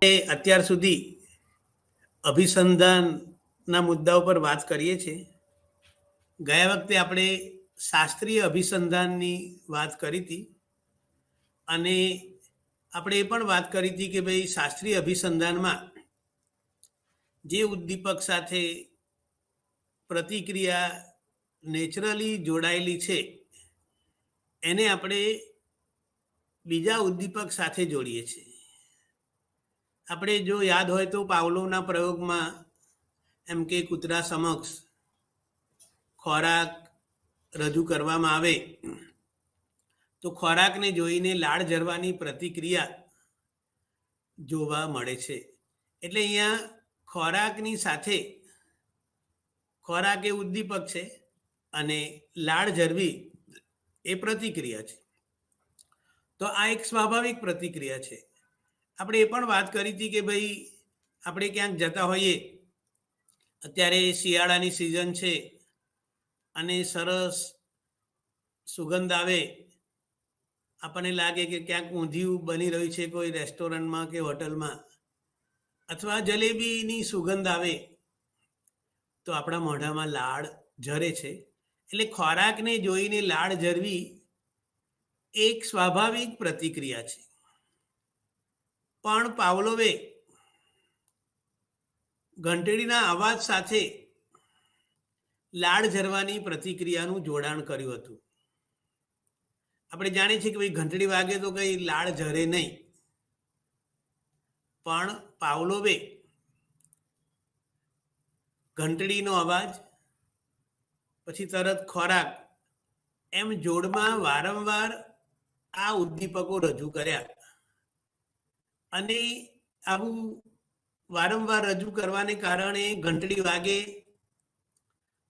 અત્યાર સુધી અભિસંધાનના મુદ્દાઓ પર વાત કરીએ છીએ. ગયા વખતે આપણે શાસ્ત્રીય અભિસંધાનની વાત કરી હતી અને આપણે એ પણ વાત કરી હતી કે ભાઈ શાસ્ત્રીય અભિસંધાનમાં જે ઉદ્દીપક સાથે પ્રતિક્રિયા નેચરલી જોડાયેલી છે એને આપણે બીજા ઉદ્દીપક સાથે જોડીએ છીએ. આપણે જો યાદ હોય તો પાવલોવના પ્રયોગમાં એમ કે કૂતરા સમક્ષ ખોરાક રજૂ કરવામાં આવે તો ખોરાકને જોઈને લાળ ઝરવાની પ્રતિક્રિયા જોવા મળે છે. એટલે અહીંયા ખોરાકની સાથે ખોરાક એ ઉદ્દીપક છે અને લાળ ઝરવી એ પ્રતિક્રિયા છે. તો આ એક સ્વાભાવિક પ્રતિક્રિયા છે. આપણે એ પણ વાત કરી હતી કે ભાઈ આપણે ક્યાંક જતા હોઈએ, અત્યારે શિયાળાની સિઝન છે અને સરસ સુગંધ આવે, આપણને લાગે કે ક્યાંક ઊંધિયું બની રહ્યું છે કોઈ રેસ્ટોરન્ટમાં કે હોટલમાં, અથવા જલેબીની સુગંધ આવે તો આપણા મોઢામાં લાળ ઝરે છે. એટલે ખોરાકને જોઈને લાળ ઝરવી એક સ્વાભાવિક પ્રતિક્રિયા છે. પણ પાવલોવે ઘંટડીના અવાજ સાથે લાળ ઝરવાની પ્રતિક્રિયાનું જોડાણ કર્યું હતું. આપણે જાણીએ છીએ કે ભાઈ ઘંટડી વાગે તો કંઈ લાળ ઝરે નહીં, પણ પાવલોવે ઘંટડીનો અવાજ પછી તરત ખોરાક એમ જોડમાં વારંવાર આ ઉદ્દીપકો રજૂ કર્યા અને આવું વારંવાર રજૂ કરવાને કારણે ઘંટડી વાગે,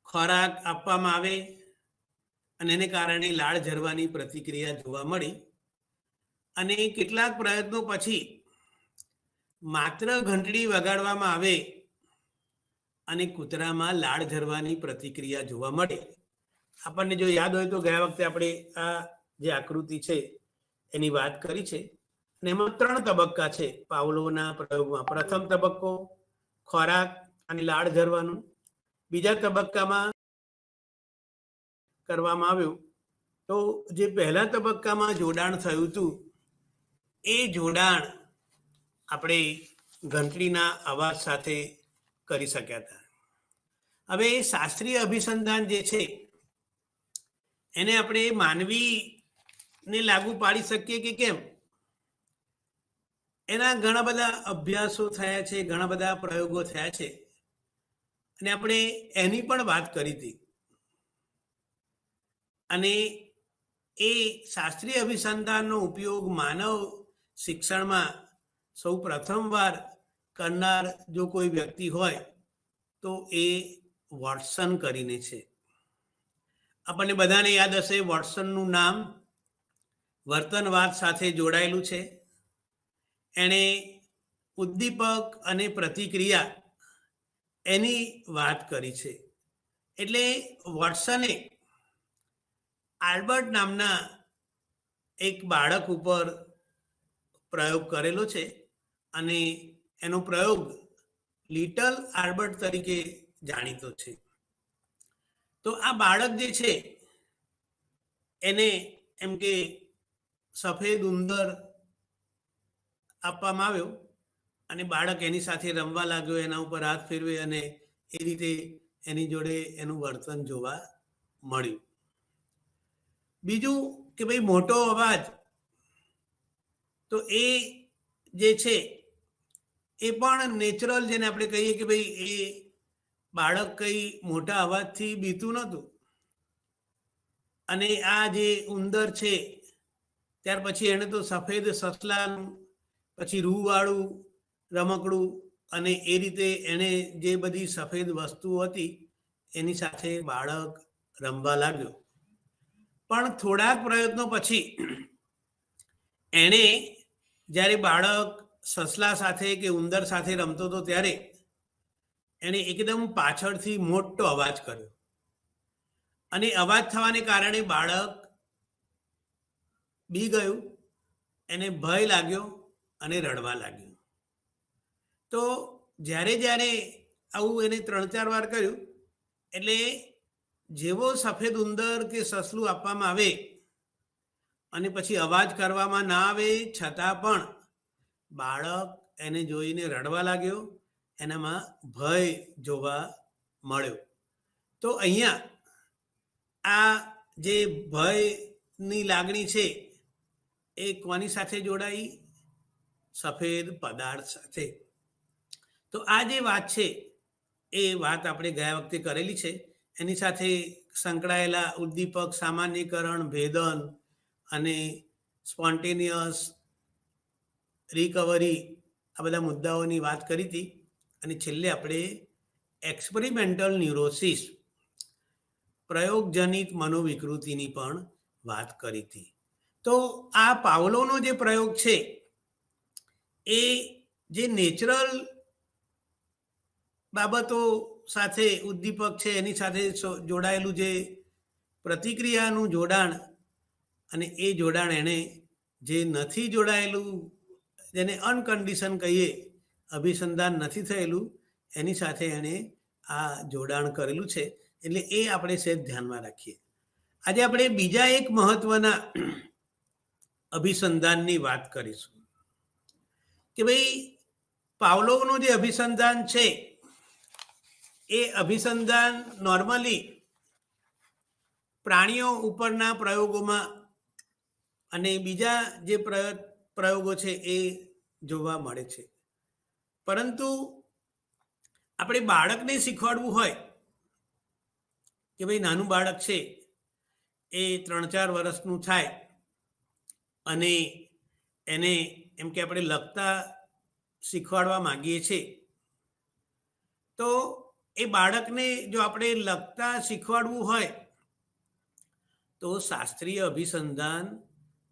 ખોરાક આપવામાં આવે અને એને કારણે લાળ ઝરવાની પ્રતિક્રિયા જોવા મળી. અને કેટલાક પ્રયત્નો પછી માત્ર ઘંટડી વગાડવામાં આવે અને કૂતરામાં લાળ ઝરવાની પ્રતિક્રિયા જોવા મળે. આપણને જો યાદ હોય તો ગયા વખતે આપણે આ જે આકૃતિ છે એની વાત કરી છે અને એમાં 3 તબક્કા છે પાવલોવના પ્રયોગમાં. પ્રથમ તબક્કો ખોરાક અને લાળ ઝરવાનું, બીજા તબક્કામાં કરવામાં આવ્યું તો જે પહેલા તબક્કામાં જોડાણ થયું હતું એ જોડાણ આપણે ઘંટડીના અવાજ સાથે કરી શક્યા હતા. હવે શાસ્ત્રીય અભિસંધાન જે છે એને આપણે માનવીને લાગુ પાડી શકીએ કે કેમ, એના ઘણા બધા અભ્યાસો થયા છે, ઘણા બધા પ્રયોગો થયા છે અને આપણે એની પણ વાત કરી હતી. અને એ શાસ્ત્રીય અભિસંધાનનો ઉપયોગ માનવ શિક્ષણમાં સૌ પ્રથમવાર કરનાર જો કોઈ વ્યક્તિ હોય તો એ વોટસન કરીને છે. આપણને બધાને યાદ હશે, વોટસનનું નામ વર્તનવાદ સાથે જોડાયેલું છે. એણે ઉદ્દીપક અને પ્રતિક્રિયા એની વાત કરી છે. એટલે વોટસને આલ્બર્ટ નામના એક બાળક ઉપર પ્રયોગ કરેલો છે અને એનો પ્રયોગ લિટલ આલ્બર્ટ તરીકે જાણીતો છે. તો આ બાળક જે છે એને એમ કે સફેદ ઉંદર આપવામાં આવ્યો અને બાળક એની સાથે રમવા લાગ્યો, એના ઉપર હાથ ફેરવે અને એ રીતે એની જોડે એનું વર્તન જોવા મળ્યું. બીજું કે ભાઈ મોટો અવાજ, તો એ જે છે એ પણ નેચરલ, જેને આપણે કહીએ કે ભાઈ એ બાળક કંઈ મોટા અવાજથી બીતું નહોતું. અને આ જે ઉંદર છે ત્યાર પછી એણે તો સફેદ સસલાનું પછી રૂવાળું રમકડું અને એ રીતે એણે જે બધી સફેદ વસ્તુઓ હતી એની સાથે બાળક રમવા લાગ્યો. પણ થોડાક પ્રયત્નો પછી એણે જ્યારે બાળક સસલા સાથે કે ઉંદર સાથે રમતો હતો ત્યારે એણે એકદમ પાછળથી મોટો અવાજ કર્યો અને અવાજ થવાને કારણે બાળક બી ગયું, એને ભય લાગ્યો અને રડવા લાગ્યું. તો જ્યારે જ્યારે આવું એને 3-4 વાર કર્યું એટલે જેવો સફેદ ઉંદર કે સસલું આપવામાં આવે અને પછી અવાજ કરવામાં ના આવે છતાં પણ બાળક એને જોઈને રડવા લાગ્યો, એનામાં ભય જોવા મળ્યો. તો અહીંયા આ જે ભયની લાગણી છે એ કોની સાથે જોડાઈ? સફેદ પદાર્થ સાથે. તો આ જે વાત છે એ વાત આપણે ગયા વખતે કરેલી છે. એની સાથે સંકળાયેલા ઉદ્દીપક, સામાન્યકરણ, ભેદન અને સ્પોન્ટેનિયસ રિકવરી, આ બધા મુદ્દાઓની વાત કરી હતી. અને છેલ્લે આપણે એક્સપેરિમેન્ટલ ન્યુરોસિસ, પ્રયોગજનિત મનોવિકૃતિની પણ વાત કરી હતી. તો આ પાવલોનો જે પ્રયોગ છે એ જે નેચરલ બાબતો સાથે ઉદ્દીપક છે એની સાથે જોડાયેલું જે પ્રતિક્રિયાનું જોડાણ, અને એ જોડાણ એણે જે નથી જોડાયેલું, જેને અનકન્ડિશન કહીએ, અભિસંધાન નથી થયેલું, એની સાથે એણે આ જોડાણ કરેલું છે. એટલે એ આપણે સહેજ ધ્યાનમાં રાખીએ. આજે આપણે બીજા એક મહત્વના અભિસંધાનની વાત કરીશું કે ભાઈ પાવલોવનું જે અભિસંધાન છે એ અભિસંધાન નોર્મલી પ્રાણીઓ ઉપરના પ્રયોગોમાં અને બીજા જે પ્રયોગો છે એ જોવા મળે છે. પરંતુ આપણે બાળકને શીખવાડવું હોય કે ભાઈ નાનું બાળક છે એ 3-4 વર્ષનું થાય અને એને એમ કે આપણે લખતા શીખવાડવા માંગીએ છીએ, તો એ બાળકને જો આપણે લખતા શીખવાડવું હોય તો શાસ્ત્રીય અભિસંધાન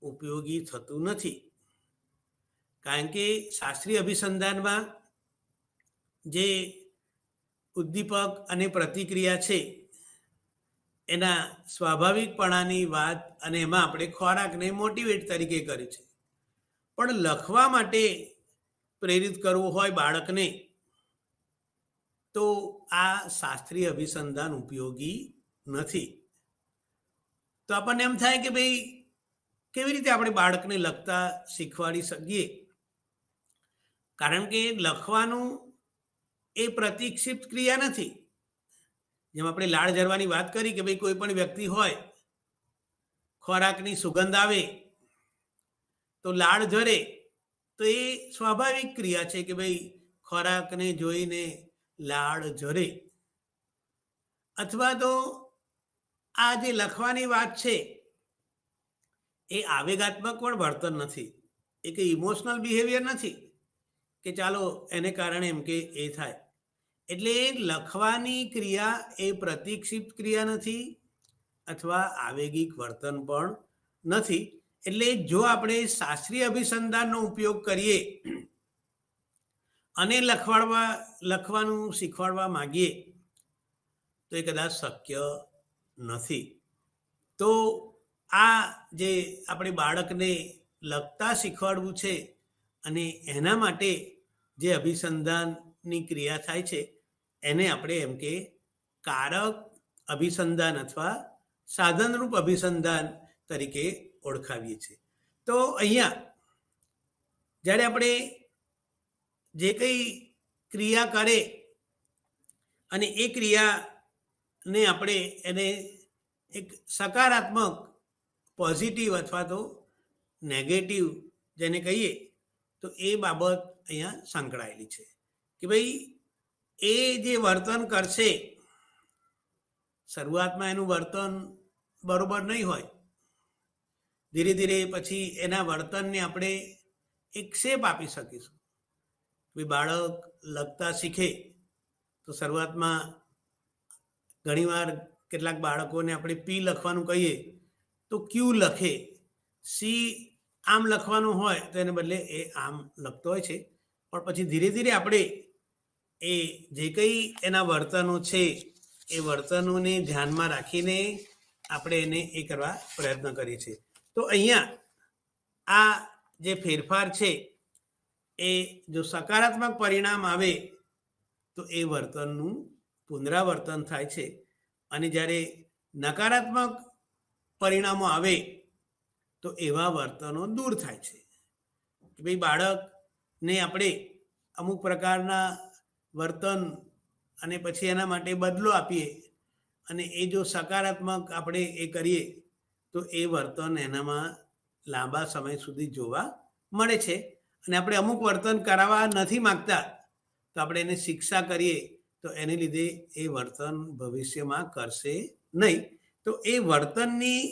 ઉપયોગી થતું નથી. કારણ કે શાસ્ત્રીય અભિસંધાનમાં જે ઉદ્દીપક અને પ્રતિક્રિયા છે એના સ્વાભાવિકપણાની વાત, અને એમાં આપણે ખોરાકને મોટિવેટ તરીકે કરી છે. પણ લખવા માટે પ્રેરિત કરવું હોય બાળકને તો આ શાસ્ત્રીય અભિસંધાન ઉપયોગી નથી. તો આપણને એમ થાય કે ભાઈ કેવી રીતે આપણે બાળકને લખતા શીખવાડી શકીએ? કારણ કે લખવાનું એ પ્રતિક્ષિપ્ત ક્રિયા નથી. જેમ આપણે લાળ ઝરવાની વાત કરી કે ભાઈ કોઈ પણ વ્યક્તિ હોય, ખોરાકની સુગંધ આવે તો લાળ ઝરે, તો એ સ્વાભાવિક ક્રિયા છે કે ભાઈ ખોરાકને જોઈને લાળ ઝરે. અથવા તો આ જે લખવાની વાત છે એ આવેગાત્મક પણ વર્તન નથી, એ કંઈ ઇમોશનલ બિહેવિયર નથી કે ચાલો એને કારણે એમ કે એ થાય. એટલે લખવાની ક્રિયા એ પ્રતિક્ષિપ્ત ક્રિયા નથી અથવા આવેગિક વર્તન પણ નથી. એટલે જો આપણે શાસ્ત્રીય અભિસંધાનનો ઉપયોગ કરીએ અને લખવાનું શીખવાડવા માંગીએ તો એ કદાચ શક્ય નથી. તો આ જે આપણે બાળકને લખતા શીખવાડવું છે અને એના માટે જે અભિસંધાનની ક્રિયા થાય છે એને આપણે એમ કે કારક અભિસંધાન અથવા સાધનરૂપ અભિસંધાન તરીકે ઓળખાવીએ છીએ. તો અહીંયા જ્યારે આપણે જે કંઈ ક્રિયા કરે અને એ ક્રિયાને આપણે એને એક સકારાત્મક, પોઝિટિવ અથવા તો નેગેટિવ જેને કહીએ, તો એ બાબત અહીંયા સંકળાયેલી છે કે ભાઈ એ જે વર્તન કરશે, શરૂઆતમાં એનું વર્તન બરોબર નહીં હોય, ધીરે ધીરે પછી એના વર્તનને આપણે એક શેપ આપી શકીશું. ભાઈ બાળક લખતા શીખે તો શરૂઆતમાં ઘણીવાર કેટલાક બાળકોને આપણે પી લખવાનું કહીએ તો ક્યુ લખે, સી આમ લખવાનું હોય તો એને બદલે એ આમ લખતો હોય છે. પણ પછી ધીરે ધીરે આપણે એ જે કંઈ એના વર્તનો છે એ વર્તનોને ધ્યાનમાં રાખીને આપણે એને એ કરવા પ્રયત્ન કરીએ છીએ. તો અહીંયા આ જે ફેરફાર છે એ જો સકારાત્મક પરિણામ આવે તો એ વર્તનનું પુનરાવર્તન થાય છે, અને જ્યારે નકારાત્મક પરિણામો આવે તો એવા વર્તનો દૂર થાય છે. કે ભાઈ બાળકને આપણે અમુક પ્રકારના વર્તન અને પછી એના માટે બદલો આપીએ, અને એ જો સકારાત્મક આપણે એ કરીએ તો એ વર્તન એનામાં લાંબા સમય સુધી જોવા મળે છે. અને આપણે અમુક વર્તન કરાવવા નથી માગતા તો આપણે એને શિક્ષા કરીએ તો એને લીધે એ વર્તન ભવિષ્યમાં કરશે નહીં. તો એ વર્તનની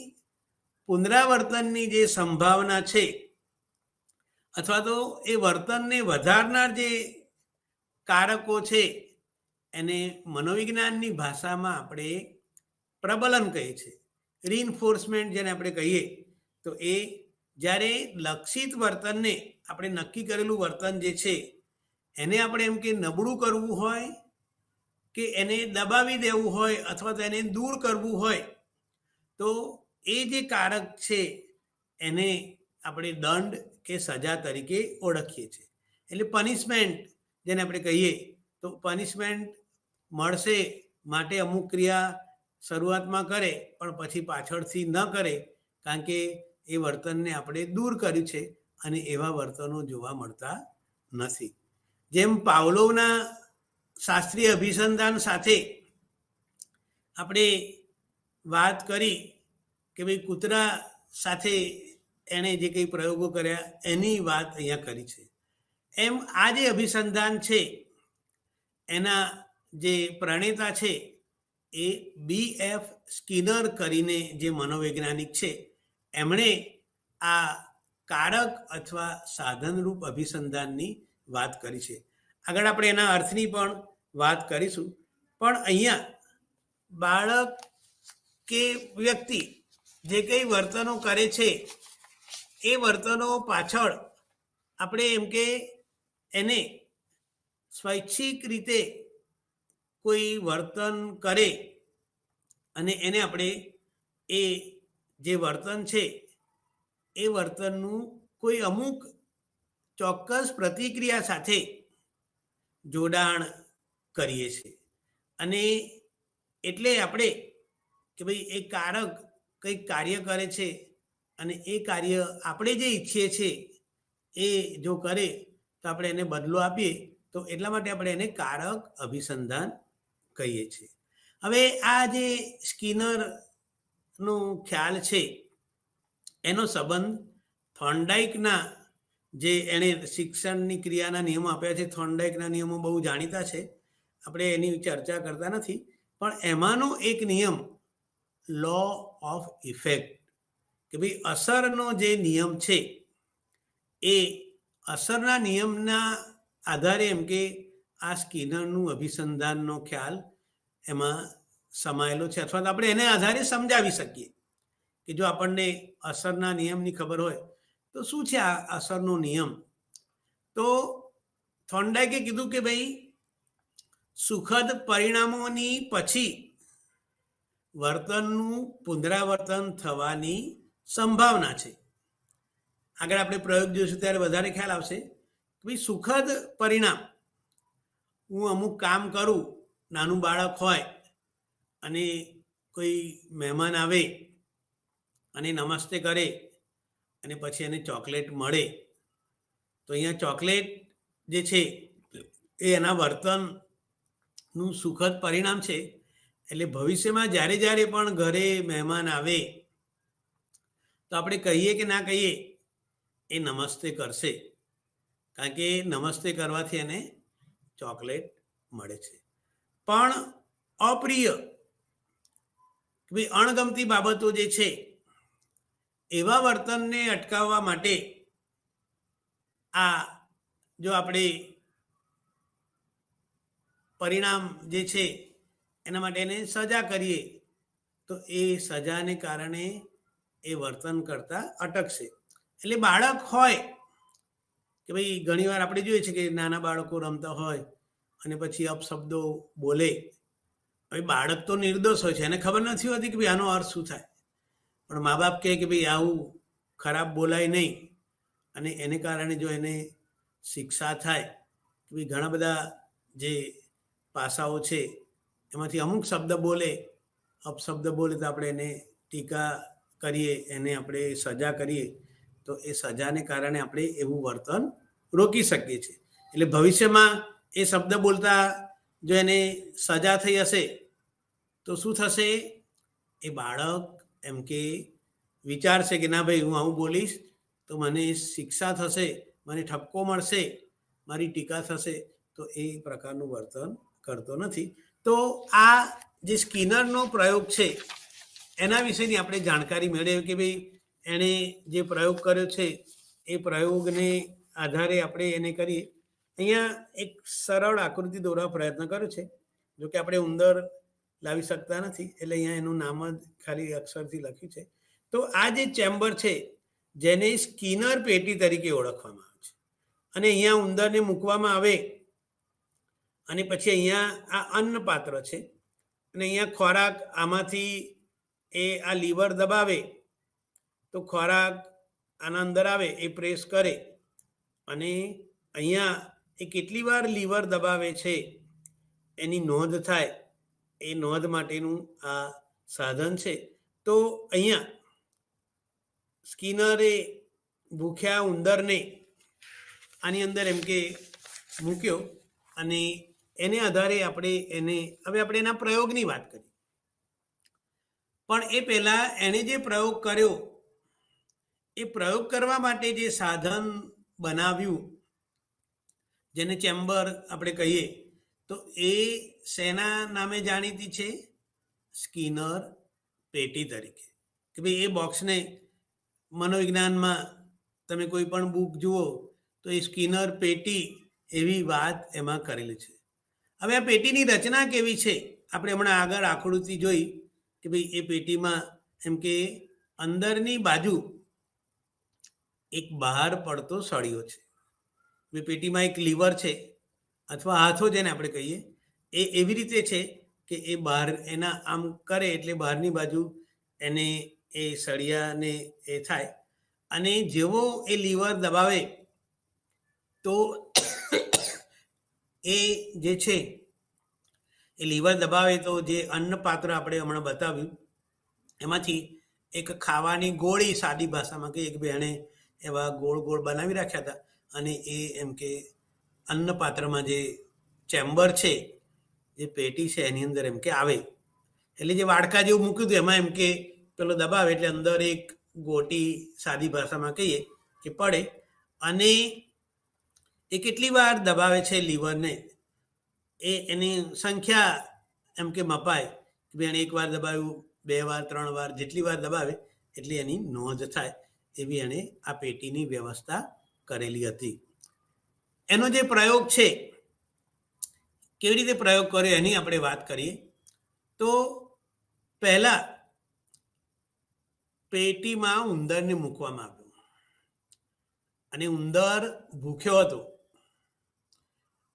પુનરાવર્તનની જે સંભાવના છે, અથવા તો એ વર્તનને વધારનાર જે કારકો છે, એને મનોવિજ્ઞાનની ભાષામાં આપણે પ્રબલન કહીએ છીએ, રીઇન્ફોર્સમેન્ટ જેને આપણે કહીએ. તો એ જ્યારે લક્ષિત વર્તનને, આપણે નક્કી કરેલું વર્તન જે છે એને આપણે એમ કે નબળું કરવું હોય કે એને દબાવી દેવું હોય અથવા તો એને દૂર કરવું હોય, તો એ જે કારક છે એને આપણે દંડ કે સજા તરીકે ઓળખીએ છીએ. એટલે પનિશમેન્ટ જેને આપણે કહીએ, તો પનિશમેન્ટ મળશે માટે અમુક ક્રિયા શરૂઆતમાં કરે પણ પછી પાછળથી ન કરે, કારણ કે એ વર્તનને આપણે દૂર કર્યું છે અને એવા વર્તનો જોવા મળતા નથી. જેમ પાવલોવના શાસ્ત્રીય અભિસંધાન સાથે આપણે વાત કરી કે ભાઈ કૂતરા સાથે એણે જે કંઈ પ્રયોગો કર્યા એની વાત અહીંયા કરી છે, એમ આ જે અભિસંધાન છે એના જે પ્રણેતા છે એ BF સ્કિનર કરીને જે મનોવૈજ્ઞાનિક છે, એમણે આ કારક અથવા સાધનરૂપ અભિસંધાનની વાત કરી છે. આગળ આપણે એના અર્થની પણ વાત કરીશું. પણ અહીંયા બાળક કે વ્યક્તિ જે કંઈ વર્તનો કરે છે એ વર્તનો પાછળ આપણે એમ કે એને સ્વૈચ્છિક રીતે કોઈ વર્તન કરે અને એને આપણે એ જે વર્તન છે એ વર્તનનું કોઈ અમુક ચોક્કસ પ્રતિક્રિયા સાથે જોડાણ કરીએ છીએ. અને એટલે આપણે કે ભાઈ એ કારક કંઈક કાર્ય કરે છે અને એ કાર્ય આપણે જે ઈચ્છીએ છીએ એ જો કરે તો આપણે એને બદલો આપીએ, તો એટલા માટે આપણે એને કારક અભિસંધાન કહીએ છીએ. હવે આ જે સ્કિનરનો ખ્યાલ છે એનો સંબંધ થોર્નડાઇકના જે એણે શિક્ષણની ક્રિયાના નિયમો આપ્યા છે, થોર્નડાઇકના નિયમો બહુ જાણીતા છે, આપણે એની ચર્ચા કરતા નથી. પણ એમાંનો એક નિયમ લો ઓફ ઇફેક્ટ, કે ભાઈ અસરનો જે નિયમ છે એ અસરના નિયમના આધારે એમ કે આ સ્કિનરનું અભિસંધાનનો ખ્યાલ એમાં સમાયેલો છે, અથવા તો આપણે એને આધારે સમજાવી શકીએ કે જો આપણને અસરના નિયમની ખબર હોય તો શું છે આ અસરનો નિયમ. તો થોર્નડાઇકે કીધું કે ભાઈ સુખદ પરિણામોની પછી વર્તનનું પુનરાવર્તન થવાની સંભાવના છે. આગળ આપણે પ્રયોગ જોઈશું ત્યારે વધારે ખ્યાલ આવશે કે ભાઈ સુખદ પરિણામ, હું અમુક કામ કરું, નાનું બાળક હોય અને કોઈ મહેમાન આવે અને નમસ્તે કરે અને પછી એને ચોકલેટ મળે, તો અહીંયા ચોકલેટ જે છે એ એના વર્તનનું સુખદ પરિણામ છે. એટલે ભવિષ્યમાં જ્યારે જ્યારે પણ ઘરે મહેમાન આવે તો આપણે કહીએ કે ના કહીએ એ નમસ્તે કરશે, કારણ કે નમસ્તે કરવાથી એને ચોકલેટ મળે છે. પણ અપ્રિય ભાઈ અણગમતી બાબતો જે છે એવા વર્તનને અટકાવવા માટે આ જો આપણે પરિણામ જે છે એના માટે એને સજા કરીએ તો એ સજાને કારણે એ વર્તન કરતા અટકશે. એટલે બાળક હોય કે ભાઈ ઘણીવાર આપણે જોઈએ છે કે નાના બાળકો રમતા હોય અને પછી અપશબ્દો બોલે. હવે બાળક તો નિર્દોષ હોય છે, એને ખબર નથી હોતી કે ભાઈ આનો અર્થ શું થાય, પણ મા બાપ કહે કે ભાઈ આવું ખરાબ બોલાય નહીં, અને એને કારણે જો એને શિક્ષા થાય કે ભાઈ ઘણા બધા જે પાસાઓ છે એમાંથી અમુક શબ્દ બોલે, અપશબ્દ બોલે તો આપણે એને ટીકા કરીએ, એને આપણે સજા કરીએ, તો એ સજાને કારણે આપણે એવું વર્તન રોકી શકીએ છીએ. એટલે ભવિષ્યમાં એ શબ્દ બોલતા જો એને સજા થઈ હશે તો શું થશે? એ બાળક એમ કે વિચારશે કે ના ભાઈ, હું આવું બોલીશ તો મને શિક્ષા થશે, મને ઠપકો મળશે, મારી ટીકા થશે, તો એ પ્રકારનું વર્તન કરતો નથી. તો આ જે સ્કિનરનો પ્રયોગ છે એના વિશેની આપણે જાણકારી મેળવી કે ભાઈ એણે જે પ્રયોગ કર્યો છે એ પ્રયોગને આધારે આપણે એને કરીએ. અહીંયા એક સરળ આકૃતિ દોરવા પ્રયત્ન કર્યો છે. જો કે આપણે ઉંદર લાવી શકતા નથી એટલે અહીંયા એનું નામ જ ખાલી અક્ષરથી લખ્યું છે. તો આ જે ચેમ્બર છે જેને સ્કિનર પેટી તરીકે ઓળખવામાં આવે છે, અને અહીંયા ઉંદરને મૂકવામાં આવે અને પછી અહીંયા આ અન્ન પાત્ર છે અને અહીંયા ખોરાક, આમાંથી એ આ લીવર દબાવે તો ખોરાક આના અંદર આવે, એ પ્રેસ કરે અને અહીંયા એ કેટલી વાર લીવર દબાવે છે એની નોંધ થાય, એ નોંધ માટેનું આ સાધન છે. તો અહીંયા સ્કિનરે ભૂખ્યા ઉંદરને આની અંદર એમ કે મૂક્યો અને એને આધારે આપણે એના પ્રયોગની વાત કરી. પણ એ પહેલા એણે જે પ્રયોગ કર્યો, એ પ્રયોગ કરવા માટે જે સાધન બનાવ્યું જેને ચેમ્બર આપણે કહીએ, તો એ શેના નામે જાણીતી છે? સ્કિનર પેટી તરીકે. કે ભાઈ એ બોક્સને મનોવિજ્ઞાનમાં તમે કોઈ પણ બુક જુઓ તો એ સ્કિનર પેટી એવી વાત એમાં કરેલી છે. હવે આ પેટીની રચના કેવી છે? આપણે હમણાં આગળ આકૃતિ જોઈ કે ભાઈ એ પેટીમાં એમ કે અંદરની બાજુ એક બહાર પડતો સળિયો છે. પેટીમાં એક લીવર છે અથવા હાથો જેને આપણે કહીએ, એ એવી રીતે છે કે એ બહાર એના આમ કરે એટલે બહારની બાજુ એને એ સળિયાને એ થાય અને જેવો એ લીવર દબાવે તો એ જે છે એ લીવર દબાવે તો જે અન્ન પાત્ર આપણે હમણાં બતાવ્યું એમાંથી એક ખાવાની ગોળી, સાદી ભાષામાં કહીએ કે ભાઈ એણે એવા ગોળ ગોળ બનાવી રાખ્યા હતા અને એ એમ કે અન્ન પાત્રમાં જે ચેમ્બર છે, જે પેટી છે એની અંદર એમ કે આવે. એટલે જે વાડકા જેવું મૂક્યું હતું એમાં એમ કે પેલો દબાવે એટલે અંદર એક ગોટી, સાદી ભાષામાં કહીએ કે પડે અને એ કેટલી વાર દબાવે છે લીવરને એ એની સંખ્યા એમ કે મપાય કે ભાઈ એણે 1 વાર દબાવ્યું, 2 વાર, 3 વાર, જેટલી વાર દબાવે એટલી એની નોંધ થાય, એવી એણે આ પેટીની વ્યવસ્થા કરેલી હતી. એનો જે પ્રયોગ છે, કેવી રીતે પ્રયોગ કર્યો એની આપણે વાત કરીએ. તો પહેલા પેટીમાં ઉંદરને મૂકવામાં આવ્યો અને ઉંદર ભૂખ્યો હતો.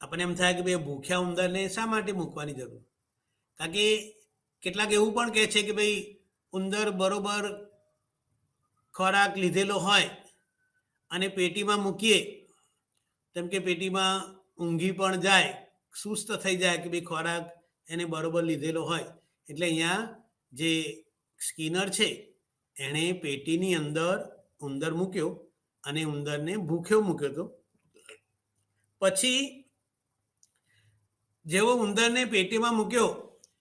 આપણને એમ થાય કે ભાઈ ભૂખ્યા ઉંદરને શા માટે મૂકવાની જરૂર? કારણ કે કેટલાક એવું પણ કહે છે કે ભાઈ ઉંદર બરોબર ખોરાક લીધેલો હોય અને પેટીમાં મૂકીએ તેમ કે પેટીમાં ઊંઘી પણ જાય, સુસ્ત થઈ જાય કે ભાઈ ખોરાક એને બરોબર લીધેલો હોય. એટલે અહીંયા જે સ્કિનર છે એણે પેટીની અંદર ઉંદર મૂક્યો અને ઉંદરને ભૂખ્યો મૂક્યો હતો. પછી જેવો ઉંદરને પેટીમાં મૂક્યો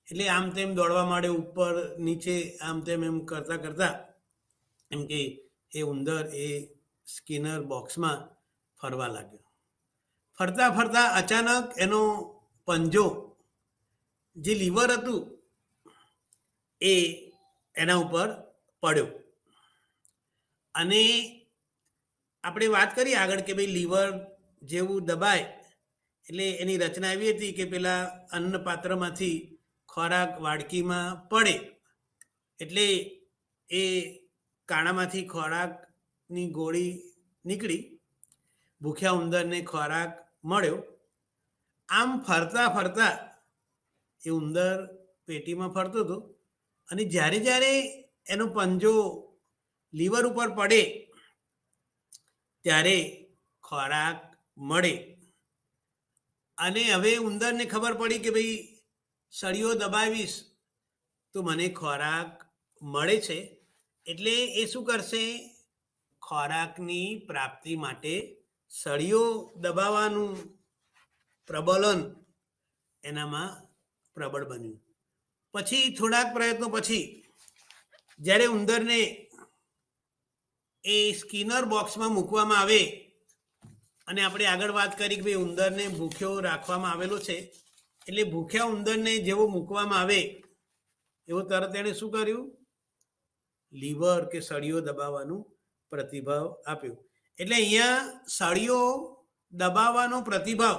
એટલે આમ તેમ દોડવા માંડ્યો, ઉપર નીચે આમ તેમ એમ કરતા કરતા એમ કે એ ઉંદર એ સ્કિનર બોક્સમાં ફરવા લાગ્યો. ફરતા ફરતા અચાનક એનો પંજો, જે લીવર હતું, એ એના ઉપર પડ્યો અને આપણે વાત કરી આગળ કે ભાઈ લીવર જેવું દબાય એટલે એની રચના એવી હતી કે પેલા અન્ન પાત્રમાંથી ખોરાક વાડકીમાં પડે એટલે એ કાણામાંથી ખોરાકની ગોળી નીકળી, ભૂખ્યા ઉંદરને ખોરાક મળ્યો. આમ ફરતા ફરતા એ ઉંદર પેટીમાં ફરતો હતો અને જ્યારે જ્યારે એનો પંજો લીવર ઉપર પડે ત્યારે ખોરાક મળે. અને હવે ઉંદરને ખબર પડી કે ભાઈ સળિયો દબાવીશ તો મને ખોરાક મળે છે, એટલે એ શું કરશે? ખોરાકની પ્રાપ્તિ માટે સળિયો દબાવવાનું પ્રબલન એનામાં પ્રબળ બન્યું. પછી થોડાક પ્રયત્નો પછી જ્યારે ઉંદરને એ સ્કિનર બોક્સમાં મૂકવામાં આવે, અને આપણે આગળ વાત કરી કે ભાઈ ઉંદરને ભૂખ્યો રાખવામાં આવેલો છે, એટલે ભૂખ્યા ઉંદરને જેવો મૂકવામાં આવે એવો તરત એણે શું કર્યું? લીવર કે સળિયો દબાવવાનું પ્રતિભાવ આપ્યો. એટલે અહીંયા સળિયો દબાવવાનો પ્રતિભાવ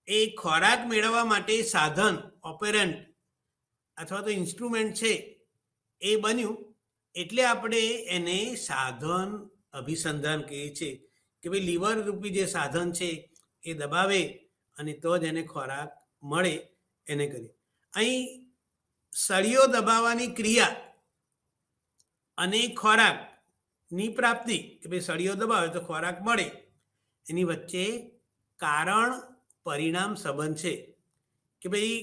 એ ખોરાક મેળવવા માટે સાધન, ઓપેરન્ટ અથવા તો ઇન્સ્ટ્રુમેન્ટ છે એ બન્યું. એટલે આપણે એને સાધન અભિસંધાન કહીએ છીએ કે ભાઈ લીવર રૂપી જે સાધન છે એ દબાવે અને તો જ એને ખોરાક મળે, એને કરી. અહીં સળિયો દબાવવાની ક્રિયા અને ખોરાકની પ્રાપ્તિ, કે ભાઈ સળિયો દબાવે તો ખોરાક મળે, એની વચ્ચે કારણ પરિણામ સંબંધ છે. કે ભાઈ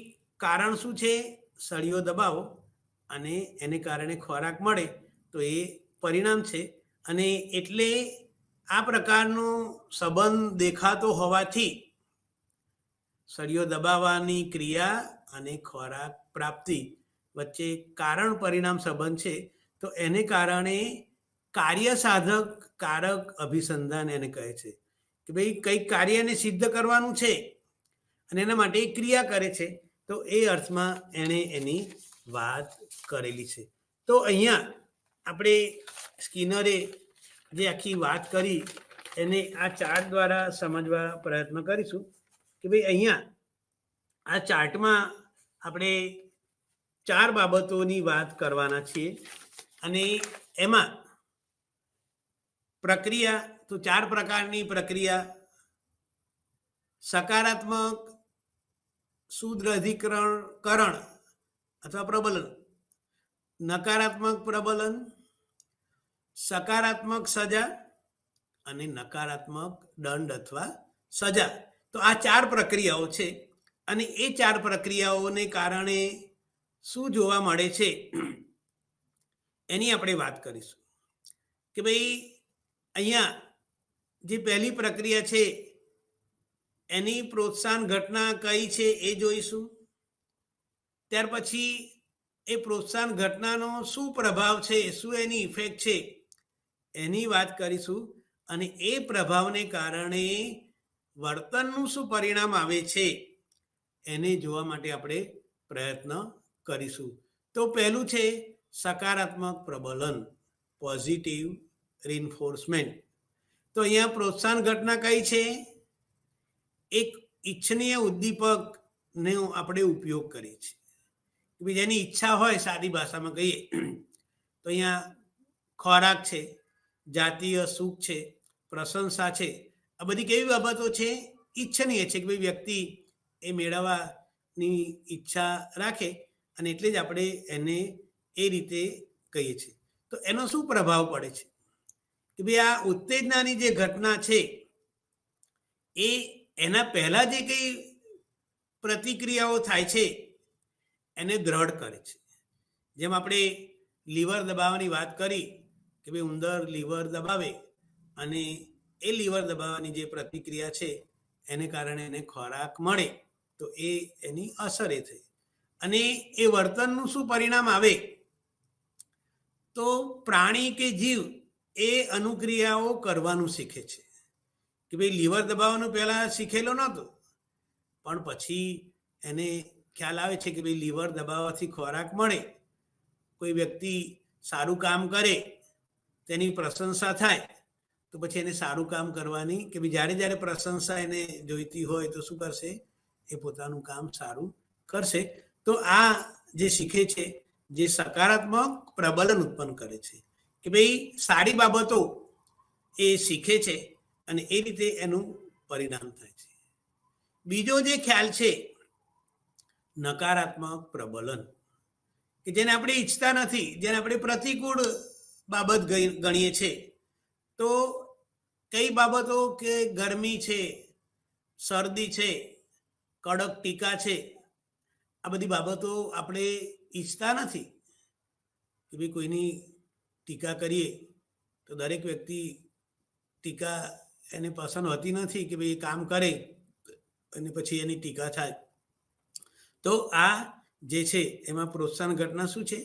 કારણ શું છે? સળિયો દબાવો અને એને કારણે ખોરાક મળે તો એ પરિણામ છે. અને એટલે આ પ્રકારનો સંબંધ દેખાતો હોવાથી સળિયો દબાવવાની ક્રિયા અને ખોરાક પ્રાપ્તિ વચ્ચે કારણ પરિણામ સંબંધ છે. તો એને કારણે કાર્ય સાધક કારક અભિસંધાન એને કહે છે કે ભાઈ કંઈક કાર્યને સિદ્ધ કરવાનું છે અને એના માટે ક્રિયા કરે છે. તો એ અર્થમાં એણે એની વાત કરેલી છે. તો અહીંયા આપણે સ્કિનરે જે આખી વાત કરી એને આ ચાર્ટ દ્વારા સમજવા પ્રયત્ન કરીશું કે ભાઈ અહીંયા આ ચાર્ટમાં આપણે 4 બાબતોની વાત કરવાના છીએ. અને એમાં પ્રક્રિયા, તો 4 પ્રકારની પ્રક્રિયા: સકારાત્મક સુદૃઢીકરણ અથવા પ્રબલન, નકારાત્મક પ્રબલન, સકારાત્મક સજા અને નકારાત્મક દંડ અથવા સજા. તો આ 4 પ્રક્રિયાઓ છે. અને એ 4 પ્રક્રિયાઓને કારણે શું જોવા મળે છે એની આપણે વાત કરીશું. કે ભાઈ અહીંયા જે પહેલી પ્રક્રિયા છે એની પ્રોત્સાહન ઘટના કઈ છે એ જોઈશું. ત્યાર પછી એ પ્રોત્સાહન ઘટનાનો શું પ્રભાવ છે, શું એની ઇફેક્ટ છે એની વાત કરીશું. અને એ પ્રભાવને કારણે વર્તનનું શું પરિણામ આવે છે એને જોવા માટે આપણે પ્રયત્ન કરીશું. તો પહેલું છે સકારાત્મક પ્રબલન, પોઝિટિવ રિન્ફોર્સમેન્ટ. તો અહીંયા પ્રોત્સાહન ઘટના કઈ છે? એક ઈચ્છનીય ઉદ્દીપકનો આપણે ઉપયોગ કરીએ છીએ. જેની ઈચ્છા હોય, સાદી ભાષામાં કહીએ તો અહીંયા ખોરાક છે, જાતીય સુખ છે, પ્રશંસા છે. આ બધી કેવી બાબતો છે? ઈચ્છનીય છે કે ભાઈ વ્યક્તિ એ મેળવવાની ઈચ્છા રાખે અને એટલે જ આપણે એને એ રીતે કહીએ છીએ. તો એનો શું પ્રભાવ પડે છે કે ભાઈ આ ઉત્તેજનાની જે ઘટના છે એ એના પહેલા જે કંઈ પ્રતિક્રિયાઓ થાય છે એને દ્રઢ કરે છે. જેમ આપણે લીવર દબાવવાની વાત કરી કે ભાઈ ઉંદર લીવર દબાવે અને એ લીવર દબાવવાની જે પ્રતિક્રિયા છે એને કારણે એને ખોરાક મળે તો એ એની અસર એ થઈ. અને એ વર્તનનું શું પરિણામ આવે? તો પ્રાણી કે જીવ એ અનુક્રિયાઓ કરવાનું શીખે છે. કે ભાઈ લીવર દબાવવાનું પહેલાં શીખેલો નહોતો, પણ પછી એને ખ્યાલ આવે છે કે ભાઈ લીવર દબાવવાથી ખોરાક મળે. કોઈ વ્યક્તિ સારું કામ કરે, તેની પ્રશંસા થાય તો પછી એને સારું કામ કરવાની, કે ભાઈ જ્યારે જ્યારે પ્રશંસા એને જોઈતી હોય તો શું કરશે? એ પોતાનું કામ સારું કરશે. તો આ જે શીખે છે, જે સકારાત્મક પ્રબલન ઉત્પન્ન કરે છે કે ભાઈ સારી બાબતો એ શીખે છે અને એ રીતે એનું પરિણામ થાય છે. બીજો જે ખ્યાલ છે નકારાત્મક પ્રબલન, કે જેને આપણે ઈચ્છતા નથી, જેને આપણે પ્રતિકૂળ બાબત ગણીએ છીએ. તો કઈ બાબતો કે ગરમી છે, શરદી છે, કડક ટીકા છે, આ બધી બાબતો આપણે ઈચ્છતા નથી કે ભાઈ કોઈની ટીકા કરીએ તો દરેક વ્યક્તિ ટીકા એને પસંદ હોતી નથી કે ભાઈ એ કામ કરે અને પછી એની ટીકા થાય. તો આ જે છે એમાં પ્રોત્સાહન ઘટના શું છે?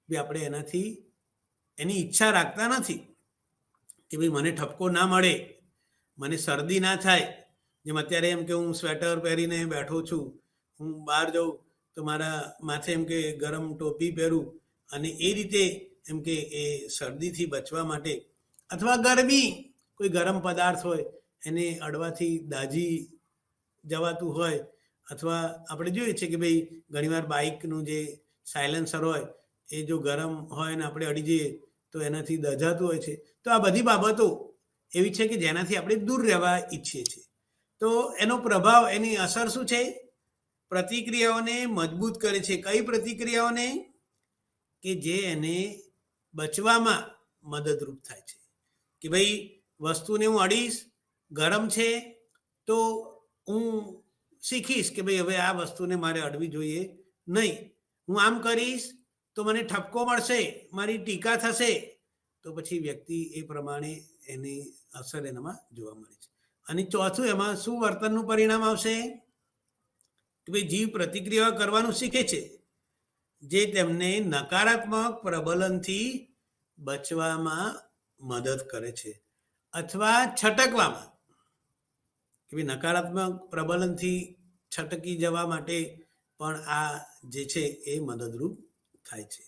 ભાઈ આપણે એનાથી એની ઈચ્છા રાખતા નથી કે ભાઈ મને ઠપકો ના મળે, મને શરદી ના થાય. જેમ અત્યારે એમ કે હું સ્વેટર પહેરીને બેઠો છું, હું બહાર જાઉં તો મારા માથે એમ કે ગરમ ટોપી પહેરું અને એ રીતે એમ કે એ શરદીથી બચવા માટે, અથવા ગરમી કોઈ ગરમ પદાર્થ હોય એને અડવાથી દાઝી જવાતું હોય, અથવા આપણે જોઈએ છે કે ભાઈ ઘણીવાર બાઇકનું જે સાયલેન્સર હોય એ જો ગરમ હોય ને આપણે અડી જઈએ તો એનાથી દઝાતું હોય છે. તો આ બધી બાબતો એવી છે કે જેનાથી આપણે દૂર રહેવા ઈચ્છીએ છીએ. તો એનો પ્રભાવ, એની અસર શું છે? પ્રતિક્રિયાઓને મજબૂત કરે છે. કઈ પ્રતિક્રિયાઓને? કે જે એને બચવામાં મદદરૂપ થાય છે. કે ભાઈ વસ્તુને હું અડીશ, ગરમ છે તો હું શીખીશ કે ભાઈ હવે આ વસ્તુને મારે અડવી જોઈએ નહીં. હું આમ કરીશ તો મને ઠપકો મળશે, મારી ટીકા થશે. તો પછી વ્યક્તિ એ પ્રમાણે એની અસર એનામાં જોવા મળે છે. અને ચોથું, એમાં શું વર્તનનું પરિણામ આવશે? કે ભાઈ જીવ પ્રતિક્રિયા કરવાનું શીખે છે, જે તેમને નકારાત્મક પ્રબલનથી બચવામાં મદદ કરે છે, અથવા છટકવામાં. કે ભાઈ નકારાત્મક પ્રબલનથી છટકી જવા માટે પણ આ જે છે એ મદદરૂપ થાય છે.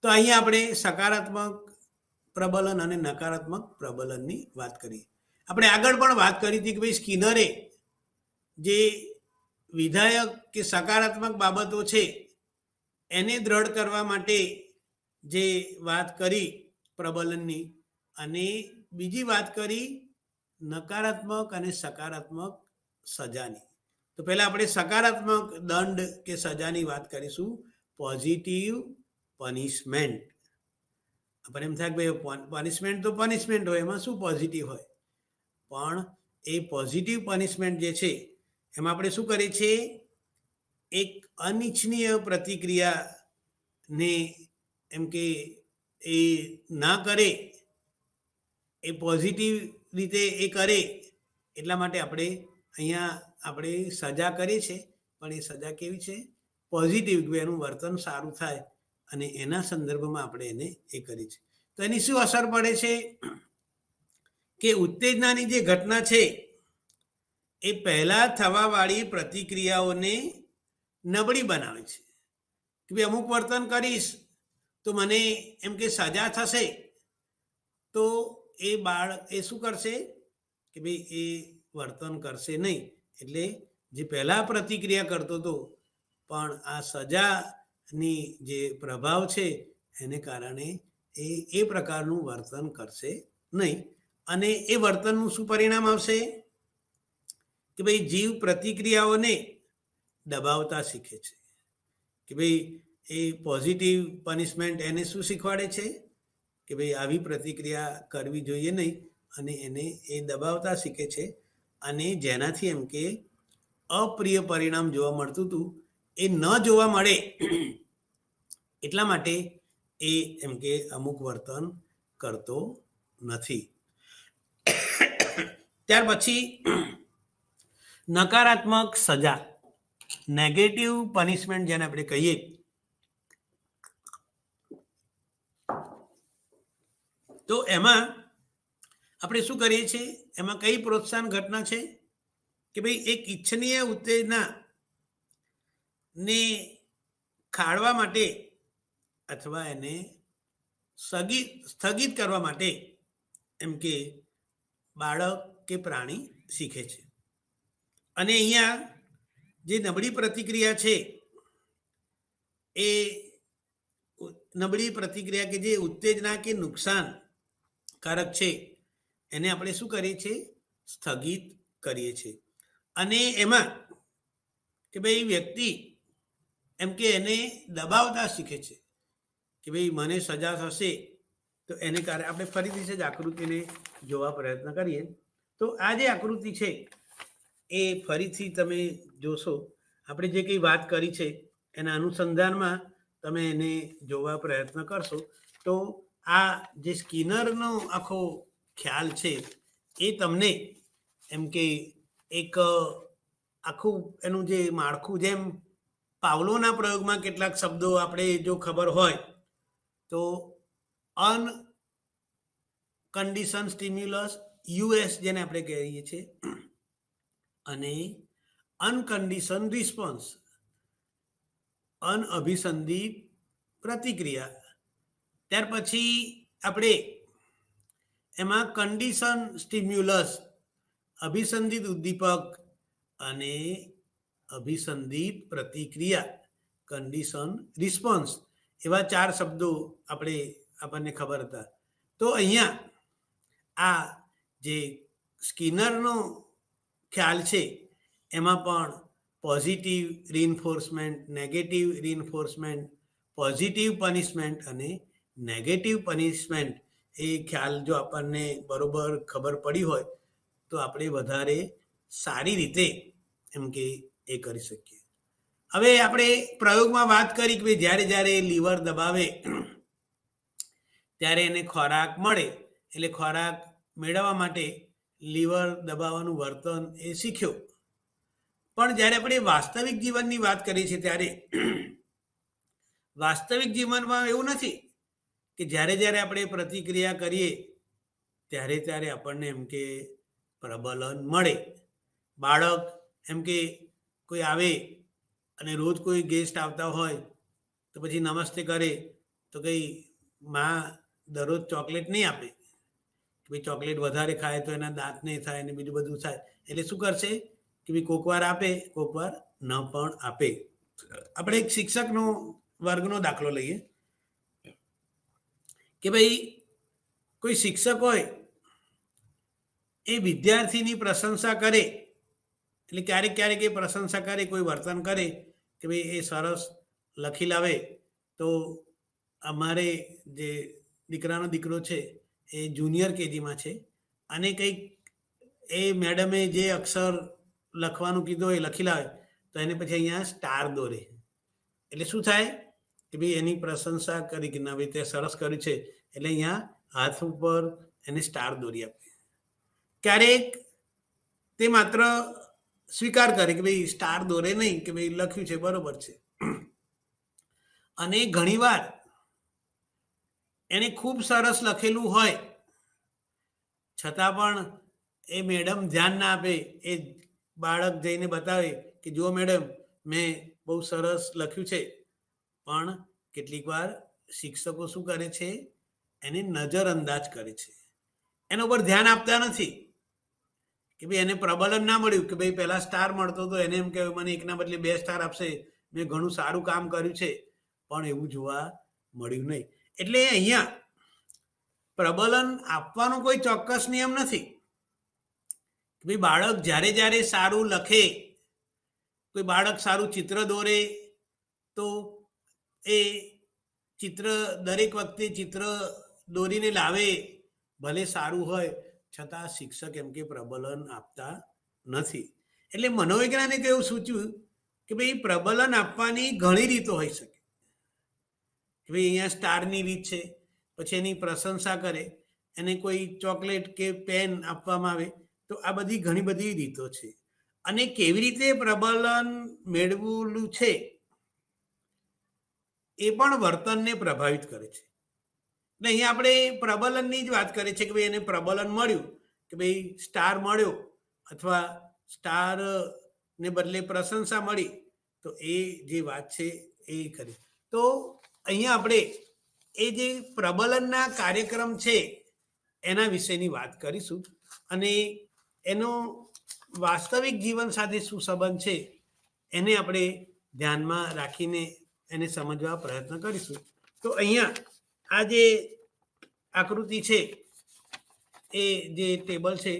તો અહીંયા આપણે સકારાત્મક પ્રબલન અને નકારાત્મક પ્રબલનની વાત કરી. આપણે આગળ પણ વાત કરી હતી કે ભાઈ સ્કિનરે જે વિધાયક કે સકારાત્મક બાબતો છે એને દ્રઢ કરવા માટે જે વાત કરી પ્રબલનની, અને બીજી વાત કરી નકારાત્મક અને સકારાત્મક સજાની. તો પહેલા આપણે સકારાત્મક દંડ કે સજાની વાત કરીશું. Positive punishment. આપણે એમ થાય કે ભાઈ પનિશમેન્ટ તો પનિશમેન્ટ હોય, એમાં શું પોઝિટિવ હોય? પણ એ પોઝિટિવ પનિશમેન્ટ જે છે એમાં આપણે શું કરીએ છીએ? એક અનિચ્છનીય પ્રતિક્રિયાને એમ કે એ ના કરે, એ પોઝિટિવ રીતે એ કરે, એટલા માટે આપણે અહીંયા આપણે સજા કરીએ છીએ. પણ એ સજા કેવી છે? પોઝિટિવ, કે એનું વર્તન સારું થાય અને એના સંદર્ભમાં આપણે એને એ કરીએ છીએ. તો એની શું અસર પડે છે? કે ઉત્તેજનાની જે ઘટના છે એ પહેલા થવાવાળી પ્રતિક્રિયાઓને નબળી બનાવે છે. કે ભાઈ અમુક વર્તન કરીશ તો મને એમ કે સજા થશે, તો એ બાળક એ શું કરશે? કે ભાઈ એ વર્તન કરશે નહીં. એટલે જે પહેલા પ્રતિક્રિયા કરતો હતો, પણ આ સજાની જે પ્રભાવ છે એને કારણે એ પ્રકારનું વર્તન કરશે નહીં. અને એ વર્તનનું શું પરિણામ આવશે? કે ભાઈ જીવ પ્રતિક્રિયાઓને દબાવતા શીખે છે. કે ભાઈ એ પોઝિટિવ પનિશમેન્ટ એને શું શીખવાડે છે? કે ભાઈ આવી પ્રતિક્રિયા કરવી જોઈએ નહીં, અને એને એ દબાવતા શીખે છે. અને જેનાથી એમ કે અપ્રિય પરિણામ જોવા મળતું હતું એ ન જોવા મળે એટલા માટે એ એમ કે અમુક વર્તન કરતો નથી. ત્યાર પછી નકારાત્મક સજા, નેગેટિવ પનિશમેન્ટ જેને આપણે કહીએ. તો એમાં આપણે શું કરીએ છીએ? એમાં કઈ પ્રોત્સાહન ઘટના છે? કે ભાઈ એક ઈચ્છનીય ઉત્તેજના ને ખાળવા માટે અથવા એને સ્થગિત કરવા માટે એમ કે બાળક કે પ્રાણી શીખે છે. અને અહીંયા જે નબળી પ્રતિક્રિયા છે, એ નબળી પ્રતિક્રિયા કે જે ઉત્તેજના કે નુકસાનકારક છે એને આપણે શું કરીએ છીએ? સ્થગિત કરીએ છીએ. અને એમાં કે ભાઈ વ્યક્તિ એમ કે એને દબાવતા શીખે છે કે ભાઈ મને સજા થશે. તો એને કારણે આપણે ફરીથી છે આકૃતિને જોવા પ્રયત્ન કરીએ. તો આ જે આકૃતિ છે એ ફરીથી તમે જોશો, આપણે જે કંઈ વાત કરી છે એના અનુસંધાનમાં તમે એને જોવા પ્રયત્ન કરશો તો આ જે સ્કિનરનો આખો ખ્યાલ છે એ તમને એમ કે એક આખું એનું જે માળખું, જેમ પાવલોના પ્રયોગમાં કેટલાક શબ્દો આપણે જો ખબર હોય તો અનકન્ડિશન સ્ટિમ્યુલસ, યુએસ જેને આપણે કહીએ છીએ, અને અનકન્ડિશન રિસ્પોન્સ, અનઅભિસંધિત પ્રતિક્રિયા. ત્યાર પછી આપણે એમાં કન્ડિશન સ્ટિમ્યુલસ, અભિસંધિત ઉદ્દીપક અને અભિસંધિત પ્રતિક્રિયા, કન્ડિશન રિસ્પોન્સ, એવા 4 શબ્દો આપણને ખબર હતા. તો અહીંયા આ જે સ્કિનરનો ખ્યાલ છે એમાં પણ પોઝિટિવ રીઇન્ફોર્સમેન્ટ, નેગેટિવ રીઇન્ફોર્સમેન્ટ, પોઝિટિવ પનિશમેન્ટ અને નેગેટિવ પનિશમેન્ટ એ ખ્યાલ જો આપણને બરોબર ખબર પડી હોય તો આપણે વધારે સારી રીતે એમ કે એ કરી શકીએ. હવે આપણે પ્રયોગમાં વાત કરી કે જ્યારે જ્યારે લીવર દબાવે ત્યારે એને ખોરાક મળે, એટલે ખોરાક મેળવવા માટે લીવર દબાવવાનું વર્તન એ શીખ્યો. પણ જ્યારે આપણે વાસ્તવિક જીવનની વાત કરીએ છીએ ત્યારે વાસ્તવિક જીવનમાં એવું નથી કે જ્યારે જ્યારે આપણે પ્રતિક્રિયા કરીએ ત્યારે ત્યારે આપણને એમ કે પ્રબલન મળે. બાળક એમ કે કોઈ આવે અને રોજ કોઈ ગેસ્ટ આવતા હોય તો પછી નમસ્તે કરે તો કંઈ માં દરરોજ ચોકલેટ નહીં આપે, ભાઈ ચોકલેટ વધારે ખાય તો એના દાંત નહીં થાય અને બીજું બધું થાય, એટલે શું કરશે કે ભાઈ કોકવાર આપે, કોકવાર ન પણ આપે. આપણે એક શિક્ષકનો વર્ગનો દાખલો લઈએ કે ભાઈ કોઈ શિક્ષક હોય એ વિદ્યાર્થીની પ્રશંસા કરે, એટલે ક્યારેક ક્યારેક એ પ્રશંસા કરે, કોઈ વર્તન કરે કે ભાઈ એ સરસ લખી લાવે. તો અમારે જે દીકરાનો દીકરો છે એ જુનિયર કેજીમાં છે અને કંઈક એ મેડમે જે અક્ષર લખવાનું કીધું એ લખી લાવે તો એને પછી અહીંયા સ્ટાર દોરે. એટલે શું થાય કે ભાઈ એની પ્રશંસા કરી કે ના ભાઈ તે સરસ કર્યું છે, એટલે અહીંયા હાથ ઉપર એને સ્ટાર દોરી આપે. ક્યારેક તે માત્ર સ્વીકાર કરે કે ભાઈ સ્ટાર દોરે નહીં, કે ભાઈ લખ્યું છે બરોબર છે. અને ઘણીવાર એને ખૂબ સરસ લખેલું હોય છતાં પણ એ મેડમ ધ્યાન ના આપે, એ બાળક જઈને બતાવે કે જુઓ મેડમ મેં બહુ સરસ લખ્યું છે. પણ કેટલીક વાર શિક્ષકો શું કરે છે, એને નજરઅંદાજ કરે છે, એના ઉપર ધ્યાન આપતા નથી કે ભાઈ એને પ્રબલન ના મળ્યું, કે ભાઈ પહેલા સ્ટાર મળતો તો એને એમ કે મને એકના બદલે 2 સ્ટાર આપશે, મેં ઘણું સારું કામ કર્યું છે, પણ એવું જોવા મળ્યું નહીં. એટલે અહીંયા પ્રબલન આપવાનો કોઈ ચોક્કસ નિયમ નથી. ભાઈ બાળક જ્યારે જ્યારે સારું લખે, કોઈ બાળક સારું ચિત્ર દોરે તો એ ચિત્ર દરેક વખતે ચિત્ર દોરીને લાવે, ભલે સારું હોય છતાં શિક્ષક એમ કે પ્રબલન આપતા નથી. એટલે મનોવૈજ્ઞાનિકે એવું સૂચ્યું કે ભાઈ પ્રબલન આપવાની ઘણી રીતો હોઈ શકે. કે ભાઈ અહીંયા સ્ટારની રીત છે, પછી એની પ્રશંસા કરે, એને કોઈ ચોકલેટ કે પેન આપવામાં આવે, તો આ બધી ઘણી બધી રીતો છે. અને કેવી રીતે પ્રબલન મેળવેલું છે એ પણ વર્તનને પ્રભાવિત કરે છે. એટલે અહીંયા આપણે પ્રબલનની જ વાત કરીએ છીએ કે ભાઈ એને પ્રબલન મળ્યું, કે ભાઈ સ્ટાર મળ્યો અથવા સ્ટાર ને બદલે પ્રશંસા મળી, તો એ જે વાત છે એ કરી. તો અહીંયા આપણે એ જે પ્રબલનના કાર્યક્રમ છે એના વિશેની વાત કરીશું અને એનો વાસ્તવિક જીવન સાથે શું સંબંધ છે એને આપણે ધ્યાનમાં રાખીને એને સમજવા પ્રયત્ન કરીશું. તો અહીંયા આ જે આકૃતિ છે એ જે ટેબલ છે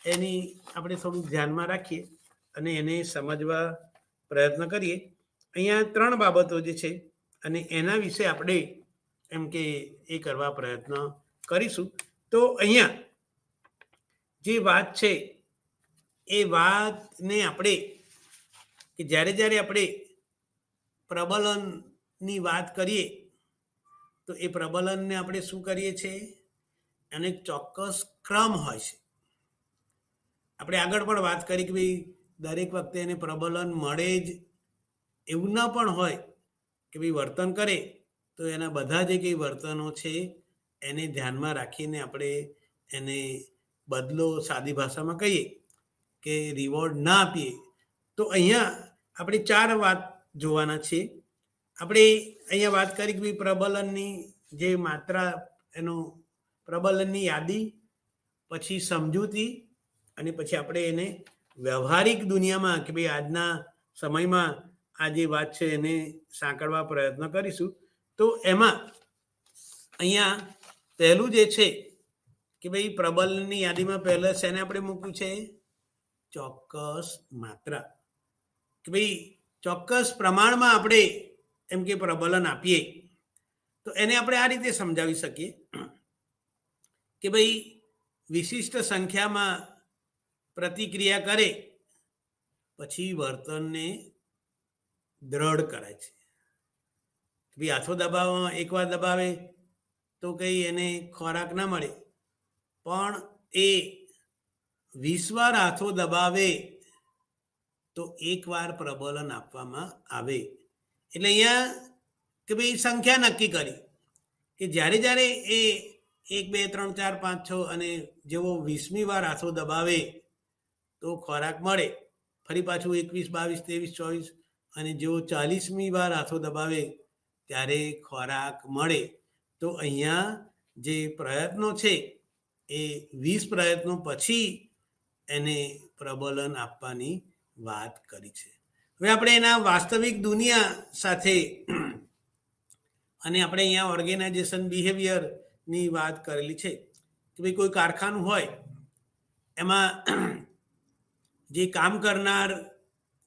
એની આપણે થોડું ધ્યાનમાં રાખીએ અને એને સમજવા પ્રયત્ન કરીએ. અહીંયા 3 બાબતો જે છે અને એના વિશે આપણે એમ કે એ કરવા પ્રયત્ન કરીશું. તો અહીંયા જે વાત છે એ વાતને આપણે કે જ્યારે આપણે પ્રબલનની વાત કરીએ તો એ પ્રબલનને આપણે શું કરીએ છીએ, અને ચોક્કસ ક્રમ હોય છે. આપણે આગળ પણ વાત કરી કે ભાઈ દરેક વખતે એને પ્રબલન મળે જ એવું ના પણ હોય કે ભાઈ વર્તન કરે તો એના બધા જે કંઈ વર્તનો છે એને ધ્યાનમાં રાખીને આપણે એને બદલો, સાદી ભાષામાં કહીએ કે રિવોર્ડ ના આપીએ. તો અહીંયા આપણે 4 વાત જોવાના છે. આપણે અહીંયા વાત કરી કે ભાઈ પ્રબલનની જે માત્રા, એનું પ્રબલનની યાદી, પછી સમજૂતી, અને પછી આપણે એને વ્યવહારિક દુનિયામાં કે ભાઈ આજના સમયમાં આ જે વાત છે એને સાંકળવા પ્રયત્ન કરીશું. તો એમાં અહીંયા પહેલું જે છે કે ભાઈ પ્રબલનની યાદીમાં પહેલા શેને આપણે મૂક્યું છે, ચોક્કસ માત્રા. કે ભાઈ ચોક્કસ પ્રમાણમાં આપણે એમ કે પ્રબલન આપીએ તો એને આપણે આ રીતે સમજાવી શકીએ કે ભાઈ વિશિષ્ટ સંખ્યામાં પ્રતિક્રિયા કરે પછી વર્તનને દ્રઢ કરાય છે. ભાઈ હાથો દબાવવામાં એકવાર દબાવે તો કંઈ એને ખોરાક ના મળે, પણ એ 20 વાર હાથો દબાવે તો એકવાર પ્રબલન આપવામાં આવે. એટલે અહીંયા કે ભાઈ સંખ્યા નક્કી કરી કે જ્યારે એ 1 2 3 4 5 6 અને જેવો 20મી વાર હાથો દબાવે તો ખોરાક મળે, ફરી પાછું 21 22 23 24 અને જેવો 40મી વાર હાથો દબાવે ત્યારે ખોરાક મળે. તો અહીંયા જે પ્રયત્નો છે એ 20 પ્રયત્નો પછી એને પ્રબલન આપવાની વાત કરી છે. હવે આપણે એના વાસ્તવિક દુનિયા સાથે અને આપણે અહીંયા ઓર્ગેનાઇઝેશન બિહેવિયરની વાત કરેલી છે કે ભાઈ કોઈ કારખાનું હોય એમાં જે કામ કરનાર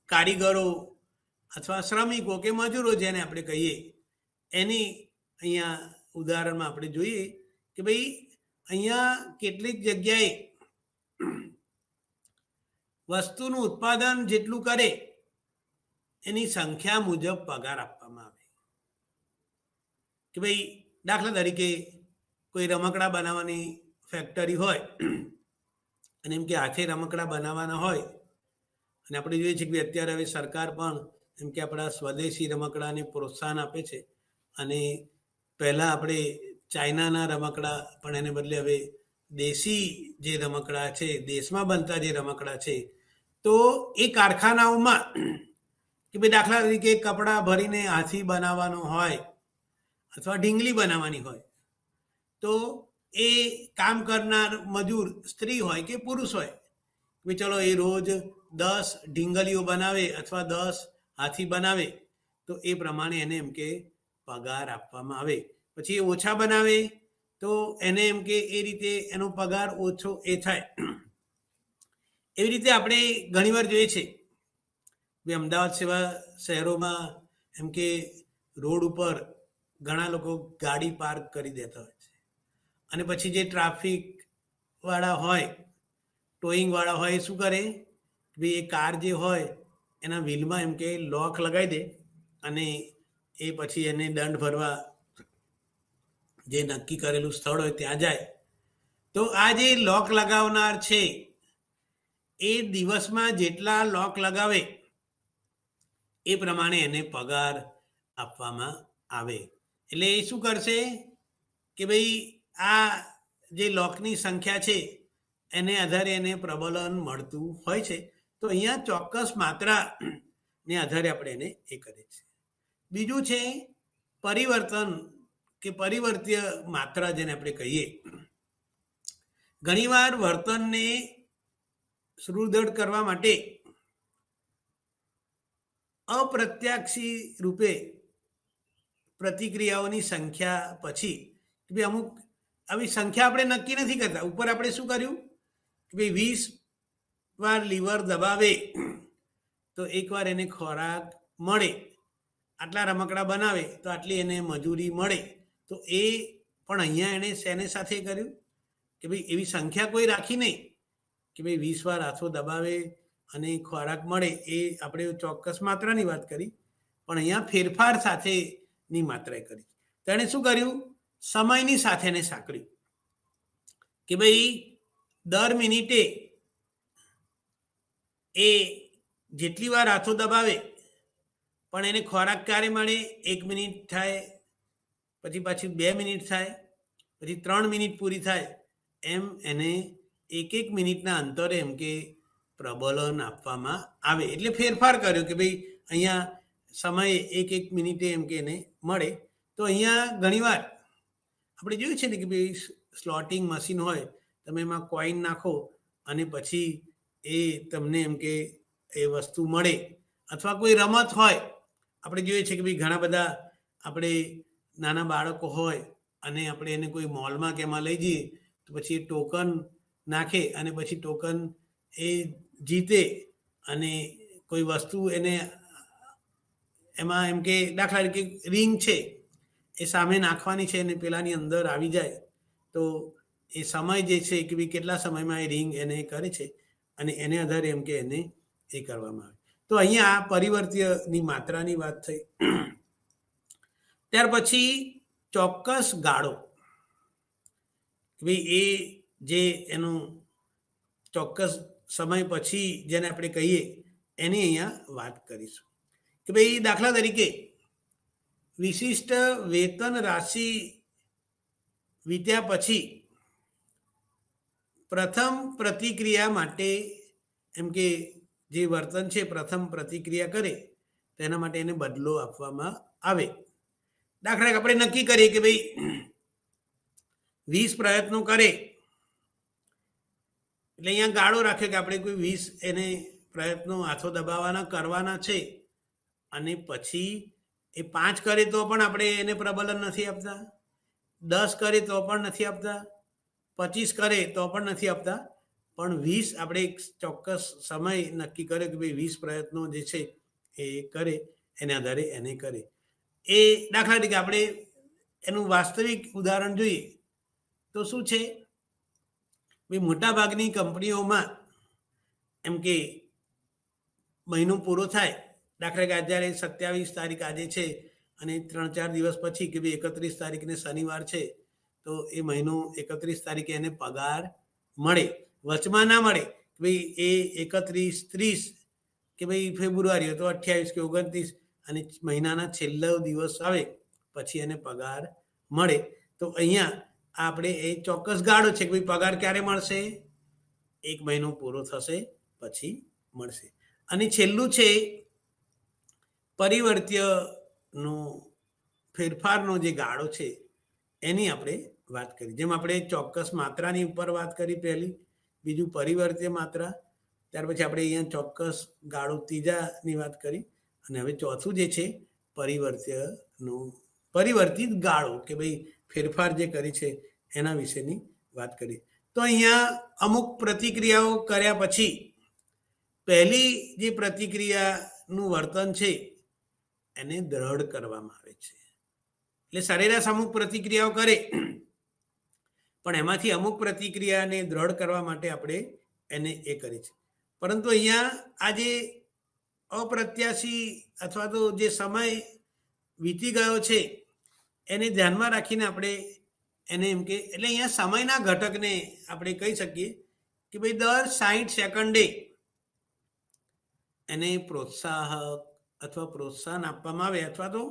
કારીગરો અથવા શ્રમિકો કે મજૂરો જેને આપણે કહીએ એની અહીંયા ઉદાહરણમાં આપણે જોઈએ કે ભાઈ અહીંયા કેટલીક જગ્યાએ વસ્તુનું ઉત્પાદન જેટલું કરે એની સંખ્યા મુજબ પગાર આપવામાં આવે. કે ભાઈ દાખલા તરીકે કોઈ રમકડા બનાવવાની ફેક્ટરી હોય અને એમ કે હાથે રમકડા બનાવવાના હોય, અને આપણે જોઈએ છીએ કે અત્યારે હવે સરકાર પણ એમ કે આપણા સ્વદેશી રમકડાને પ્રોત્સાહન આપે છે, અને પહેલાં આપણે ચાઇનાના રમકડા પણ એને બદલે હવે દેશી જે રમકડા છે, દેશમાં બનતા જે રમકડા છે, તો એ કારખાનાઓમાં કે ભાઈ દાખલા તરીકે કપડાં ભરીને હાથી બનાવવાનો હોય અથવા ઢીંગલી બનાવવાની હોય તો એ કામ કરનાર મજૂર સ્ત્રી હોય કે પુરુષ હોય, ભાઈ ચલો એ રોજ 10 ઢીંગલીઓ બનાવે અથવા 10 હાથી બનાવે તો એ પ્રમાણે એને એમ કે પગાર આપવામાં આવે. પછી એ ઓછા બનાવે તો એને એમ કે એ રીતે એનો પગાર ઓછો એ થાય. એવી રીતે આપણે ઘણીવાર જોઈએ છે ભાઈ અમદાવાદ જેવા શહેરોમાં એમ કે રોડ ઉપર ઘણા લોકો ગાડી પાર્ક કરી દેતા હોય છે, અને પછી જે ટ્રાફિક વાળા હોય, ટોઈંગ વાળા હોય, શું કરે ભાઈ એ કાર જે હોય એના વ્હીલમાં એમ કે લોક લગાવી દે અને એ પછી એને દંડ ભરવા જે નક્કી કરેલું સ્થળ હોય ત્યાં જાય. તો આ જે લોક લગાવનાર છે એ દિવસમાં જેટલા લોક લગાવે એ પ્રમાણે એને પગાર આપવામાં આવે. એટલે એ શું કરશે કે ભાઈ આ જે લોકની સંખ્યા છે એને આધારે એને પ્રબલન મળતું હોય છે. તો અહીંયા ચોક્કસ માત્રાને આધારે આપણે એને એ કરીએ છીએ. બીજું છે પરિવર્તન કે પરિવર્ત્ય માત્રા જેને આપણે કહીએ. ઘણીવાર વર્તનને સુદૃઢ કરવા માટે અપ્રત્યક્ષી રૂપે પ્રતિક્રિયાઓની સંખ્યા પછી કે ભાઈ અમુક આવી સંખ્યા આપણે નક્કી નથી કરતા. ઉપર આપણે શું કર્યું કે ભાઈ 20 વાર લીવર દબાવે તો એકવાર એને ખોરાક મળે, આટલા રમકડા બનાવે તો આટલી એને મજૂરી મળે. તો એ પણ અહીંયા એણે શેને સાથે કર્યું કે ભાઈ એવી સંખ્યા કોઈ રાખી નહીં કે ભાઈ 20 વાર હાથો દબાવે અને ખોરાક મળે, એ આપણે ચોક્કસ માત્રાની વાત કરી, પણ અહીંયા ફેરફાર સાથેની માત્રાએ કરી. તેણે શું કર્યું? સમયની સાથેને સાંકળ્યું કે ભાઈ દર મિનિટે એ જેટલી વાર હાથો દબાવે પણ એને ખોરાક ક્યારે મળે? 1 મિનિટ થાય, પછી પાછી 2 મિનિટ થાય, પછી 3 મિનિટ પૂરી થાય, એમ એને 1 મિનિટના અંતરે એમ કે પ્રબલન આપવામાં આવે. એટલે ફેરફાર કર્યો કે ભાઈ અહીંયા સમયે 1 મિનિટે એમ કે એને મળે. તો અહીંયા ઘણીવાર આપણે જોયું છે ને કે ભાઈ સ્લોટિંગ મશીન હોય, તમે એમાં કોઈન નાખો અને પછી એ તમને એમ કે એ વસ્તુ મળે. અથવા કોઈ રમત હોય, આપણે જોઈએ છે કે ભાઈ ઘણા બધા આપણે નાના બાળકો હોય અને આપણે એને કોઈ મોલમાં કે એમાં લઈ જઈએ તો પછી એ ટોકન નાખે અને પછી ટોકન એ જીતે અને કોઈ વસ્તુ એને એમાં એમ કે દાખલા તરીકે રિંગ છે એ સામે નાખવાની છે અને પેલાની અંદર આવી જાય તો એ સમય જે છે કે ભાઈ કેટલા સમયમાં એ રિંગ એને કરે છે અને એને આધારે એમ કે એને એ કરવામાં આવે. તો અહીંયા આ પરિવર્તીયની માત્રાની વાત થઈ. ત્યાર પછી ચોક્કસ ગાળો, ભાઈ એ જે એનું ચોક્કસ સમય પછી જેને આપણે કહીએ એની અહીંયા વાત કરીશું કે ભાઈ દાખલા તરીકે વિશિષ્ટ વેતન રાશિ વીત્યા પછી પ્રથમ પ્રતિક્રિયા માટે એમ કે જે વર્તન છે પ્રથમ પ્રતિક્રિયા કરે તેના માટે એને બદલો આપવામાં આવે. દાખલા આપણે નક્કી કરીએ કે ભાઈ 20 પ્રયત્નો કરે એટલે અહીંયા ગાળો રાખ્યો કે આપણે કોઈ 20 એને પ્રયત્નો હાથો દબાવવાના કરવાના છે અને પછી એ 5 કરે તો પણ આપણે એને પ્રબલન નથી આપતા, 10 કરે તો પણ નથી આપતા, 25 કરે તો પણ નથી આપતા, પણ 20 આપણે એક ચોક્કસ સમય નક્કી કર્યો કે ભાઈ 20 પ્રયત્નો જે છે એ કરે, એને આધારે એને કરે. એ દાખલા તરીકે આપણે એનું વાસ્તવિક ઉદાહરણ જોઈએ તો શું છે? ભાઈ મોટાભાગની કંપનીઓમાં એમ કે મહિનો પૂરો થાય, દાખલા કે અત્યારે 27 તારીખ આજે છે અને 3-4 દિવસ પછી કે ભાઈ 31 તારીખને શનિવાર છે તો એ મહિનો 31 તારીખે એને પગાર મળે. વચમાં ના મળે ભાઈ એ 31-30 કે ભાઈ ફેબ્રુઆરી તો 28 કે 29 અને મહિનાના છેલ્લો દિવસ આવે પછી એને પગાર મળે. તો અહીંયા આપણે એ ચોક્કસ ગાળો છે કે ભાઈ પગાર ક્યારે મળશે? 1 મહિનો પૂરો થશે પછી મળશે. અને છેલ્લું છે પરિવર્ત્યનો ફેરફારનો જે ગાળો છે એની આપણે વાત કરી. જેમ આપણે ચોક્કસ માત્રાની ઉપર વાત કરી પહેલી, બીજું પરિવર્ત્ય માત્રા, ત્યાર પછી આપણે અહીંયા ચોક્કસ ગાળો ત્રીજાની વાત કરી અને હવે ચોથું જે છે પરિવર્તિત ગાળો કે ભાઈ ફેરફાર જે કરી છે એના વિશેની વાત કરી. તો અહીંયા અમુક પ્રતિક્રિયાઓ કર્યા પછી પહેલી જે પ્રતિક્રિયાનું વર્તન છે એને દ્રઢ કરવામાં આવે છે. એટલે સરેરાશ અમુક પ્રતિક્રિયાઓ કરે પણ એમાંથી અમુક પ્રતિક્રિયાને દ્રઢ કરવા માટે આપણે એને એ કરી છે. પરંતુ અહીંયા આ જે અપ્રત્યાશી અથવા તો જે સમય વીતી ગયો છે એને ધ્યાનમાં રાખીને આપણે એને એમ કે એટલે અહીંયા સમયના ઘટકને આપણે કહી શકીએ કે ભાઈ દર 60 સેકન્ડે એને પ્રોત્સાહક અથવા પ્રોત્સાહન આપવામાં આવે અથવા તો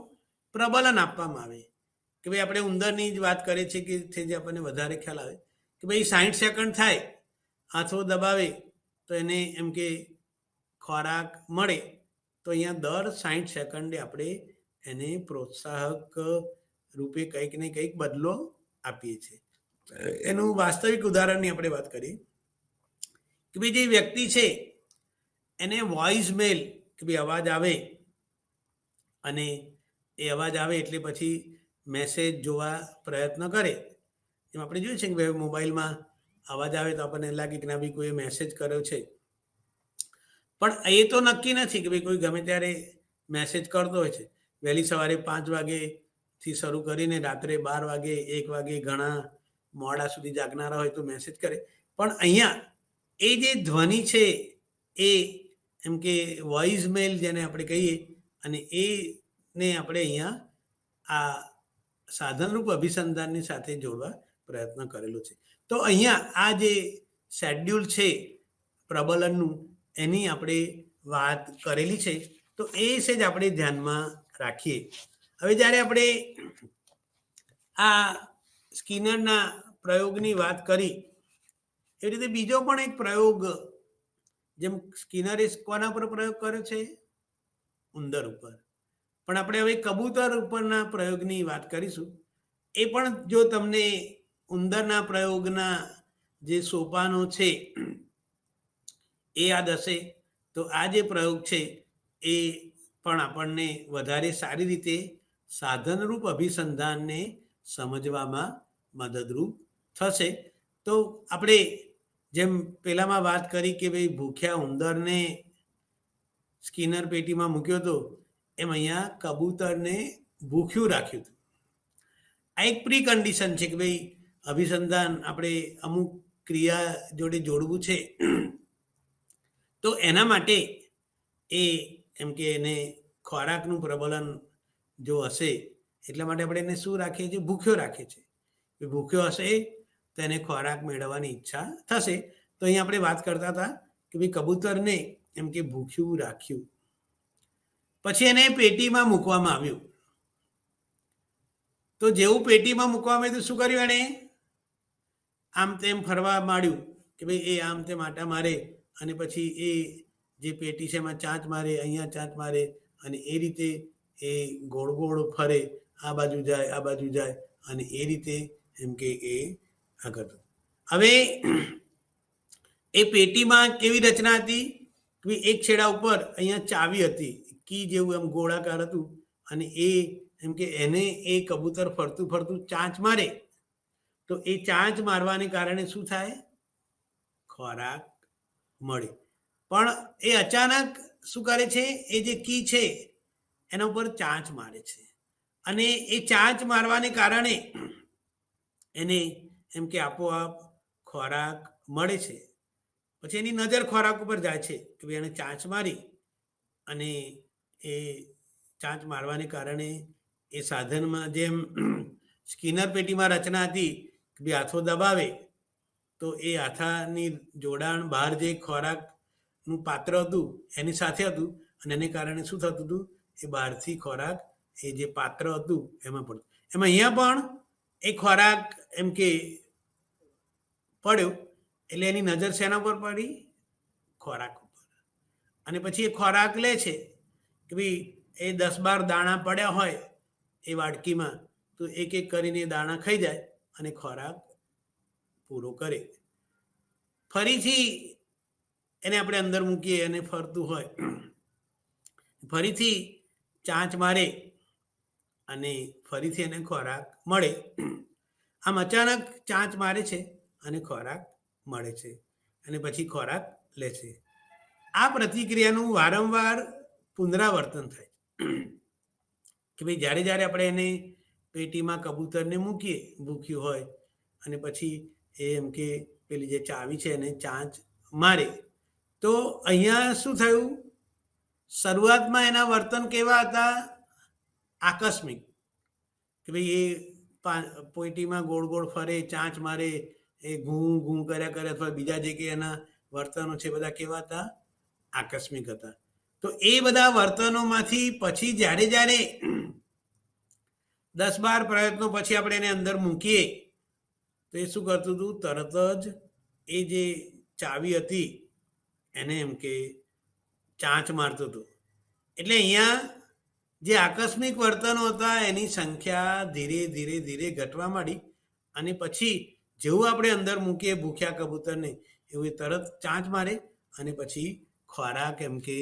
પ્રબલન આપવામાં આવે. કે ભાઈ આપણે ઉંદરની જ વાત કરીએ છીએ કે જે આપણને વધારે ખ્યાલ આવે કે ભાઈ 60 સેકન્ડ થાય હાથો દબાવે તો એને એમ કે ખોરાક મળે. તો અહીંયા દર 60 સેકન્ડે આપણે એને પ્રોત્સાહક રૂપે કંઈક ને કંઈક બદલો આપીએ છીએ. એનું વાસ્તવિક ઉદાહરણની આપણે વાત કરીએ કે ભાઈ જે વ્યક્તિ છે એને વોઇસ મેલ કે ભાઈ અવાજ આવે અને એ અવાજ આવે એટલે પછી મેસેજ જોવા પ્રયત્ન કરે. એમ આપણે જોયું છે કે ભાઈ મોબાઈલમાં અવાજ આવે તો આપણને લાગે કે ના ભાઈ કોઈ મેસેજ કર્યો છે, પણ એ તો નક્કી નથી કે ભાઈ કોઈ ગમે ત્યારે મેસેજ કરતો હોય છે. વહેલી સવારે 5 વાગેથી શરૂ કરીને રાત્રે 12 વાગે 1 વાગે ઘણા મોડા સુધી જાગનારા હોય તો મેસેજ કરે. પણ અહીંયા એ જે ધ્વનિ છે એ એમ કે વોઇસ મેલ જેને આપણે કહીએ, અને એને આપણે અહીંયા આ સાધનરૂપ અભિસંધાનની સાથે જોડવા પ્રયત્ન કરેલો છે. તો અહીંયા આ જે શેડ્યુલ છે પ્રબલનનું, એની આપણે વાત કરેલી છે. તો એ છે જ આપણે ધ્યાનમાં રાખીએ. હવે જ્યારે આપણે આ સ્કિનરના પ્રયોગની વાત કરી, એ રીતે બીજો પણ એક પ્રયોગ, જેમ સ્કિનરે કોના પર પ્રયોગ કર્યો છે? ઉંદર ઉપર. પણ આપણે હવે કબૂતર ઉપરના પ્રયોગની વાત કરીશું. એ પણ જો તમને ઉંદરના પ્રયોગના જે સોપાનો છે એ યાદ હશે, તો આ જે પ્રયોગ છે એ પણ આપણને વધારે સારી રીતે સાધનરૂપ અભિસંધાનને સમજવામાં મદદરૂપ થશે. તો આપણે જેમ પહેલામાં વાત કરી કે ભાઈ ભૂખ્યા ઉંદરને સ્કિનર પેટીમાં મૂક્યો હતો, એમ અહીંયા કબૂતરને ભૂખ્યું રાખ્યું હતું. આ એક પ્રી કન્ડિશન છે કે ભાઈ અભિસંધાન આપણે અમુક ક્રિયા જોડે જોડવું છે, તો એના માટે એ એમ કે એને ખોરાકનું પ્રબલન જો હશે, એટલા માટે આપણે એને શું રાખીએ છીએ? ભૂખ્યો રાખીએ છીએ. ભૂખ્યો હશે તો એને ખોરાક મેળવવાની ઈચ્છા થશે. તો અહીંયા આપણે વાત કરતા હતા કે ભાઈ કબૂતરને એમ કે ભૂખ્યું રાખ્યું, પછી એને પેટીમાં મૂકવામાં આવ્યું. તો જેવું પેટીમાં મૂકવામાં આવ્યું તો શું કર્યું? એણે આમ તેમ ફરવા માંડ્યું કે ભાઈ એ આમ તેમ આટા મારે, અને પછી એ જે પેટી છે એમાં ચાંચ મારે, અહીંયા ચાંચ મારે, અને એ રીતે એ ગોળ ગોળ ફરે, આ બાજુ જાય આ બાજુ જાય, અને એ રીતે એમ કે એ આગળ. હવે એ પેટીમાં કેવી રચના હતી? એક છેડા ઉપર અહીંયા ચાવી હતી, કી જેવું એમ ગોળાકાર હતું, અને એ એમ કે એને એ કબૂતર ફરતું ફરતું ચાંચ મારે, તો એ ચાંચ મારવાને કારણે શું થાય? ખોરાક મળે. પણ એ અચાનક શું કરે છે? એ જે કી છે એના ઉપર ચાંચ મારે છે, અને એ ચાંચ મારવાને કારણે એને એમ કે આપોઆપ ખોરાક મળે છે. પછી એની નજર ખોરાક ઉપર જાય છે કે ભાઈ એને ચાંચ મારી, અને એ ચાંચ મારવાને કારણે એ સાધનમાં જેમ સ્કિનર પેટીમાં રચના હતી કે ભાઈ હાથો દબાવે તો એ હાથાની જોડાણ બહાર જે ખોરાકનું પાત્ર હતું એની સાથે હતું, અને એને કારણે શું થતું હતું? એ બહારથી ખોરાક એ જે પાત્ર હતું એમાં પડતું. એમાં અહીંયા પણ એ ખોરાક એમ કે પડ્યો, એટલે એની નજર શેના ઉપર પડી? ખોરાક ઉપર. અને પછી એ ખોરાક લે છે કે ભાઈ એ 10-12 દાણા પડ્યા હોય એ વાડકીમાં, તો એક એક કરીને દાણા ખાઈ જાય અને ખોરાક પૂરો કરે. ફરીથી એને આપણે અંદર મૂકીએ અને ફરતું હોય, ફરીથી ચાંચ મારે અને ફરીથી એને ખોરાક મળે. આમ અચાનક ચાંચ મારે છે અને ખોરાક મળે છે, અને પછી ખોરાક લે છે. આ પ્રતિક્રિયાનું વારંવાર પુનરાવર્તન થાય કે ભાઈ જ્યારે જ્યારે આપણે એને પેટીમાં કબૂતરને મૂકીએ ભૂખ્યું હોય, અને પછી એ એમ કે પેલી જે ચાવી છે એને ચાંચ મારે, તો અહીંયા શું થયું? શરૂઆતમાં એના વર્તન કેવા હતા? આકસ્મિક, કે ભાઈ એ પેટીમાં ગોળ ગોળ ફરે, ચાંચ મારે, એ ઘૂં ઘૂં કર્યા કરે, અથવા બીજા જે કે એના વર્તનો છે બધા કેવા હતા? આકસ્મિક હતા. તો એ બધા વર્તનોમાંથી પછી જ્યારે જ્યારે 10-12 પ્રયત્નો પછી આપણે એને અંદર મૂકીએ તો એ શું કરતું હતું? તરત જ એ જે ચાવી હતી એને એમ કે ચાંચ મારતું હતું. એટલે અહીંયા જે આકસ્મિક વર્તનો હતા એની સંખ્યા ધીરે ધીરે ધીરે ઘટવા માંડી, અને પછી જેવું આપણે અંદર મૂકીએ ભૂખ્યા કબૂતરને, એવું તરત ચાંચ મારે અને પછી ખોરાક એમ કે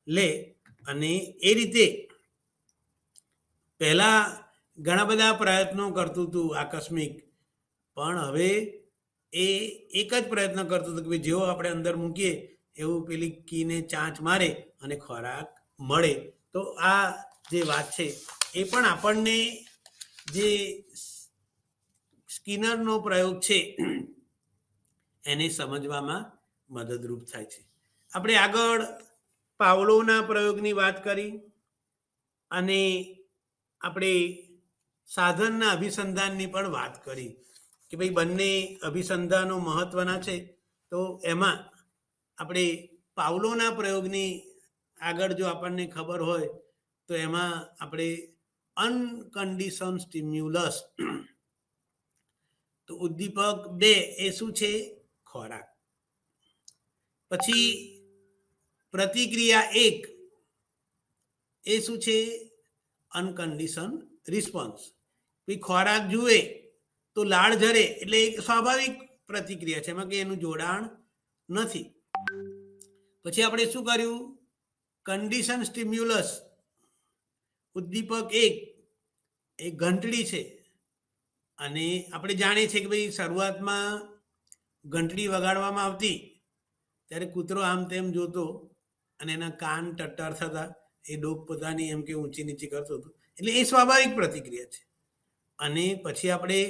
લે. અને એ રીતે પહેલા ઘણા બધા પ્રયત્નો કરતું હતું આકસ્મિક, પણ હવે એ એક જ પ્રયત્ન કરતું હતું કે જેવો આપણે અંદર મૂકીએ એવું પેલી કીને ચાંચ મારે અને ખોરાક મળે. તો આ જે વાત છે એ પણ આપણને જે સ્કિનરનો પ્રયોગ છે એને સમજવામાં મદદરૂપ થાય છે. આપણે આગળ પાવલોના પ્રયોગની વાત કરી અને આપણે સાધનના અભિસંધાનની પણ વાત કરી કે ભાઈ બંને અભિસંધાનો મહત્વના છે. તો એમાં આપણે પાવલોના પ્રયોગની આગળ જો આપણને ખબર હોય તો એમાં આપણે અનકન્ડિશન સ્ટિમ્યુલસ, તો ઉદ્દીપક 2 એ શું છે? ખોરાક. પછી પ્રતિક્રિયા 1 એ શું છે? અનકન્ડિશન રિસ્પોન્સ. ખોરાક જુએ તો લાળ ઝરે એટલે એક સ્વાભાવિક પ્રતિક્રિયા છે, એમાં કે એનું જોડાણ નથી. પછી આપણે શું કર્યું? કન્ડિશન સ્ટિમ્યુલસ ઉદ્દીપક 1 એ ઘંટડી છે અને આપણે જાણીએ છીએ કે ભાઈ શરૂઆતમાં ઘંટડી વગાડવામાં આવતી ત્યારે કૂતરો આમ તેમ જોતો અને એના કાન ટટ્ટાર થતા, એ ડોક પોતાની એમ કે ઊંચી નીચી કરતો હતો, એટલે એ સ્વાભાવિક પ્રતિક્રિયા છે. અને પછી આપણે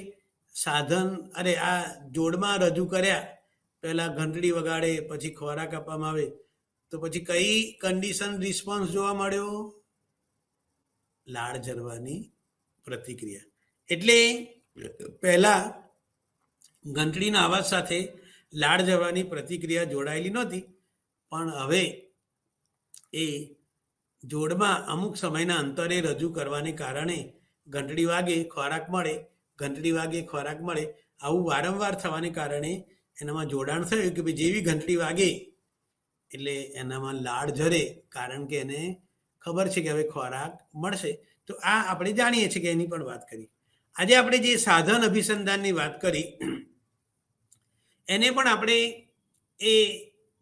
સાધન આ જોડમાં રજૂ કર્યા, પહેલા ઘંટડી વગાડે પછી ખોરાક આપવામાં આવે, તો પછી કઈ કન્ડિશન રિસ્પોન્સ જોવા મળ્યો? લાળ ઝરવાની પ્રતિક્રિયા. એટલે પહેલા ઘંટડીના અવાજ સાથે લાળ ઝરવાની પ્રતિક્રિયા જોડાયેલી નહોતી, પણ હવે એ જોડમાં અમુક સમયના અંતરે રજૂ કરવાને કારણે ઘંટડી વાગે ખોરાક મળે, ઘંટડી વાગે ખોરાક મળે, આવું વારંવાર થવાને કારણે એનામાં જોડાણ થયું કે ભાઈ જેવી ઘંટડી વાગે એટલે એનામાં લાળ ઝરે, કારણ કે એને ખબર છે કે હવે ખોરાક મળશે. તો આ આપણે જાણીએ છીએ કે એની પણ વાત કરી. આજે આપણે જે સાધન અભિસંધાનની વાત કરી એને પણ આપણે એ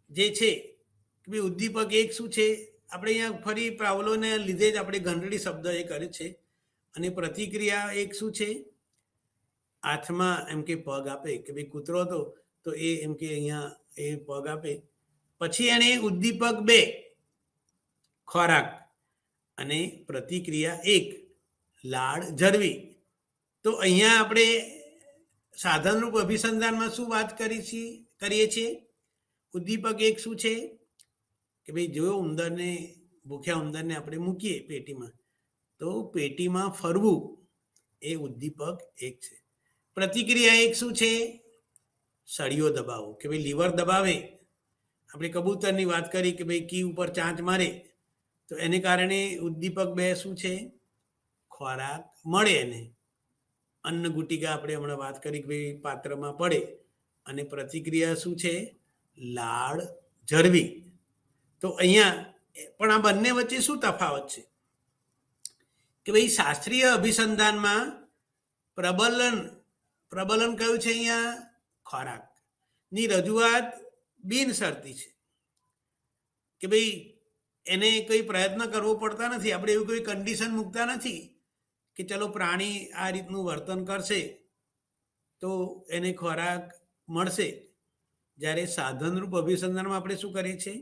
જે છે કે ભાઈ ઉદ્દીપક 1 શું છે? આપણે અહીંયા ફરી પાવલોને લીધે જ આપણે ઘંટડી શબ્દ એ કર્યો છે. અને પ્રતિક્રિયા 1 શું છે? હાથમાં એમ કે પગ આપે કે ભાઈ કૂતરો હતો તો એ એમ કે અહીંયા એ પગ આપે. પછી એને ઉદ્દીપક 2 ખોરાક અને પ્રતિક્રિયા 1 લાળ ઝરવી. તો અહીંયા આપણે સાધનરૂપ અભિસંધાનમાં શું વાત કરીએ છીએ? ઉદ્દીપક 1 શું છે? કે ભાઈ જો ઉંદરને, ભૂખ્યા ઉંદરને આપણે મૂકીએ પેટીમાં, તો પેટીમાં ફરવું એ ઉદ્દીપક 1 છે. પ્રતિક્રિયા 1 શું છે? સળિયો દબાવો, કે ભાઈ લીવર દબાવે. આપણે કબૂતરની વાત કરી કે ભાઈ કી ઉપર ચાંચ મારે, તો એને કારણે ઉદ્દીપક 2 શું છે? ખોરાક મળે એને. અન્ન ગુટિકા આપણે હમણાં વાત કરી કે ભાઈ પાત્રમાં પડે, અને પ્રતિક્રિયા શું છે? લાળ ઝરવી. તો અહીંયા પણ આ બંને વચ્ચે શું તફાવત છે? કે ભાઈ શાસ્ત્રીય અભિસંધાનમાં પ્રબલન કયું છે? અહીંયા ખોરાકની રજૂઆત બિનશરતી છે, કે ભાઈ એને કોઈ પ્રયત્ન કરવો પડતા નથી. આપણે એવું કોઈ કન્ડિશન મૂકતા નથી કે ચલો પ્રાણી આ રીતનું વર્તન કરશે તો એને ખોરાક મળશે. જ્યારે સાધનરૂપ અભિસંધાનમાં આપણે શું કરીએ છીએ?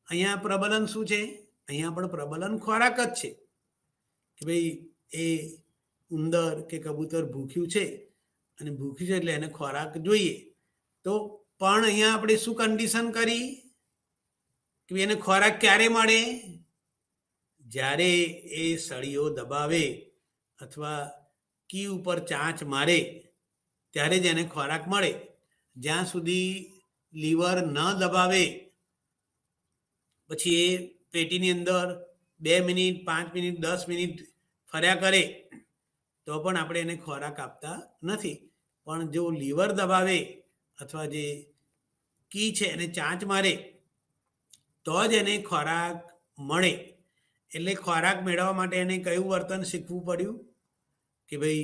અહીંયા પ્રબલન શું છે? અહીંયા પણ પ્રબલન ખોરાક જ છે, કે ભાઈ એ ઉંદર કે કબૂતર ભૂખ્યું છે અને ભૂખ્યું છે એટલે એને ખોરાક જોઈએ. તો પણ અહીંયા આપણે શું કન્ડિશન કરી કે એને ખોરાક ક્યારે મળે? જ્યારે એ સળીઓ દબાવે અથવા કી ઉપર ચાંચ મારે ત્યારે જ એને ખોરાક મળે. જ્યાં સુધી લીવર ન દબાવે, પછી એ પેટીની અંદર 2 મિનિટ 5 મિનિટ 10 મિનિટ ફર્યા કરે તો પણ આપણે એને ખોરાક આપતા નથી. પણ જો લીવર દબાવે અથવા જે કી છે એને ચાંચ મારે તો જ એને ખોરાક મળે. એટલે ખોરાક મેળવવા માટે એને કયું વર્તન શીખવું પડ્યું? કે ભાઈ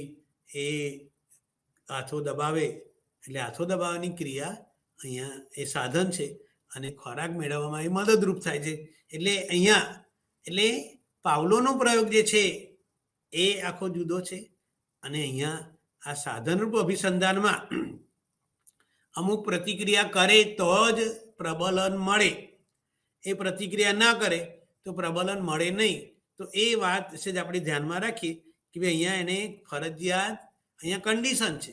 એ હાથો દબાવે, એટલે હાથો દબાવવાની ક્રિયા અહીંયા એ સાધન છે અને ખોરાક મેળવવામાં એ મદદરૂપ થાય છે. એટલે અહીંયા પાવલોનો પ્રયોગ જે છે એ આખો જુદો છે, અને અહીંયા આ સાધનરૂપ અભિસંધાનમાં અમુક પ્રતિક્રિયા કરે તો જ પ્રબલન મળે. એ પ્રતિક્રિયા ના કરે તો પ્રબલન મળે નહીં. તો એ વાત છે જ આપણે ધ્યાનમાં રાખીએ કે ભાઈ અહીંયા એને ફરજિયાત અહીંયા કન્ડિશન છે,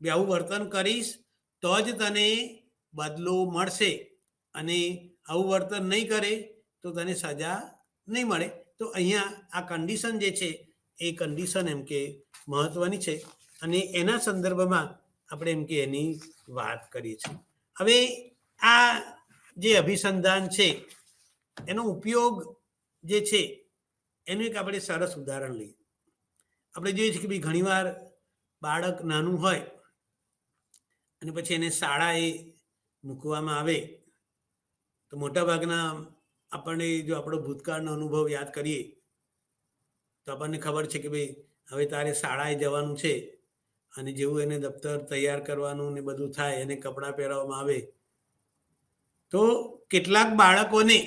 ભાઈ આવું વર્તન કરીશ તો જ તને બદલો મળશે અને આવું વર્તન નહીં કરે તો તને સજા નહીં મળે. તો અહીંયા આ કન્ડિશન જે છે એ કન્ડિશન એમ કે મહત્વની છે અને એના સંદર્ભમાં આપણે એમ કે એની વાત કરીએ છીએ. હવે આ જે અભિસંધાન છે એનો ઉપયોગ જે છે એનું એક આપણે સરસ ઉદાહરણ લઈએ. આપણે જોઈએ છીએ કે ભાઈ ઘણીવાર બાળક નાનું હોય અને પછી એને શાળાએ મૂકવામાં આવે તો મોટાભાગના આપણને જો આપણો ભૂતકાળનો અનુભવ યાદ કરીએ તો આપણને ખબર છે કે ભાઈ હવે તારે શાળાએ જવાનું છે અને જેવું એને દફતર તૈયાર કરવાનું ને બધું થાય, એને કપડાં પહેરાવવામાં આવે તો કેટલાક બાળકોને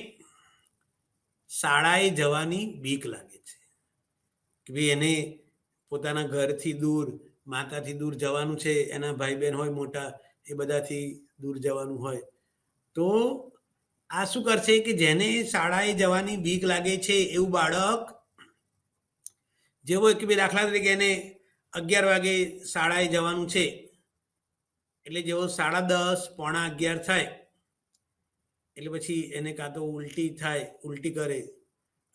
શાળાએ જવાની બીક લાગે છે કે ભાઈ એને પોતાના ઘરથી દૂર, માતાથી દૂર જવાનું છે, એના ભાઈ બહેન હોય મોટા એ બધાથી દૂર જવાનું હોય. તો આ શું કરશે કે જેને શાળાએ જવાની બીક લાગે છે એવું બાળક જેવો કે ભાઈ દાખલા તરીકે એને 11 વાગે શાળાએ જવાનું છે એટલે જેવો 10:30 પોણા 11 થાય એટલે પછી એને કાં તો ઉલટી કરે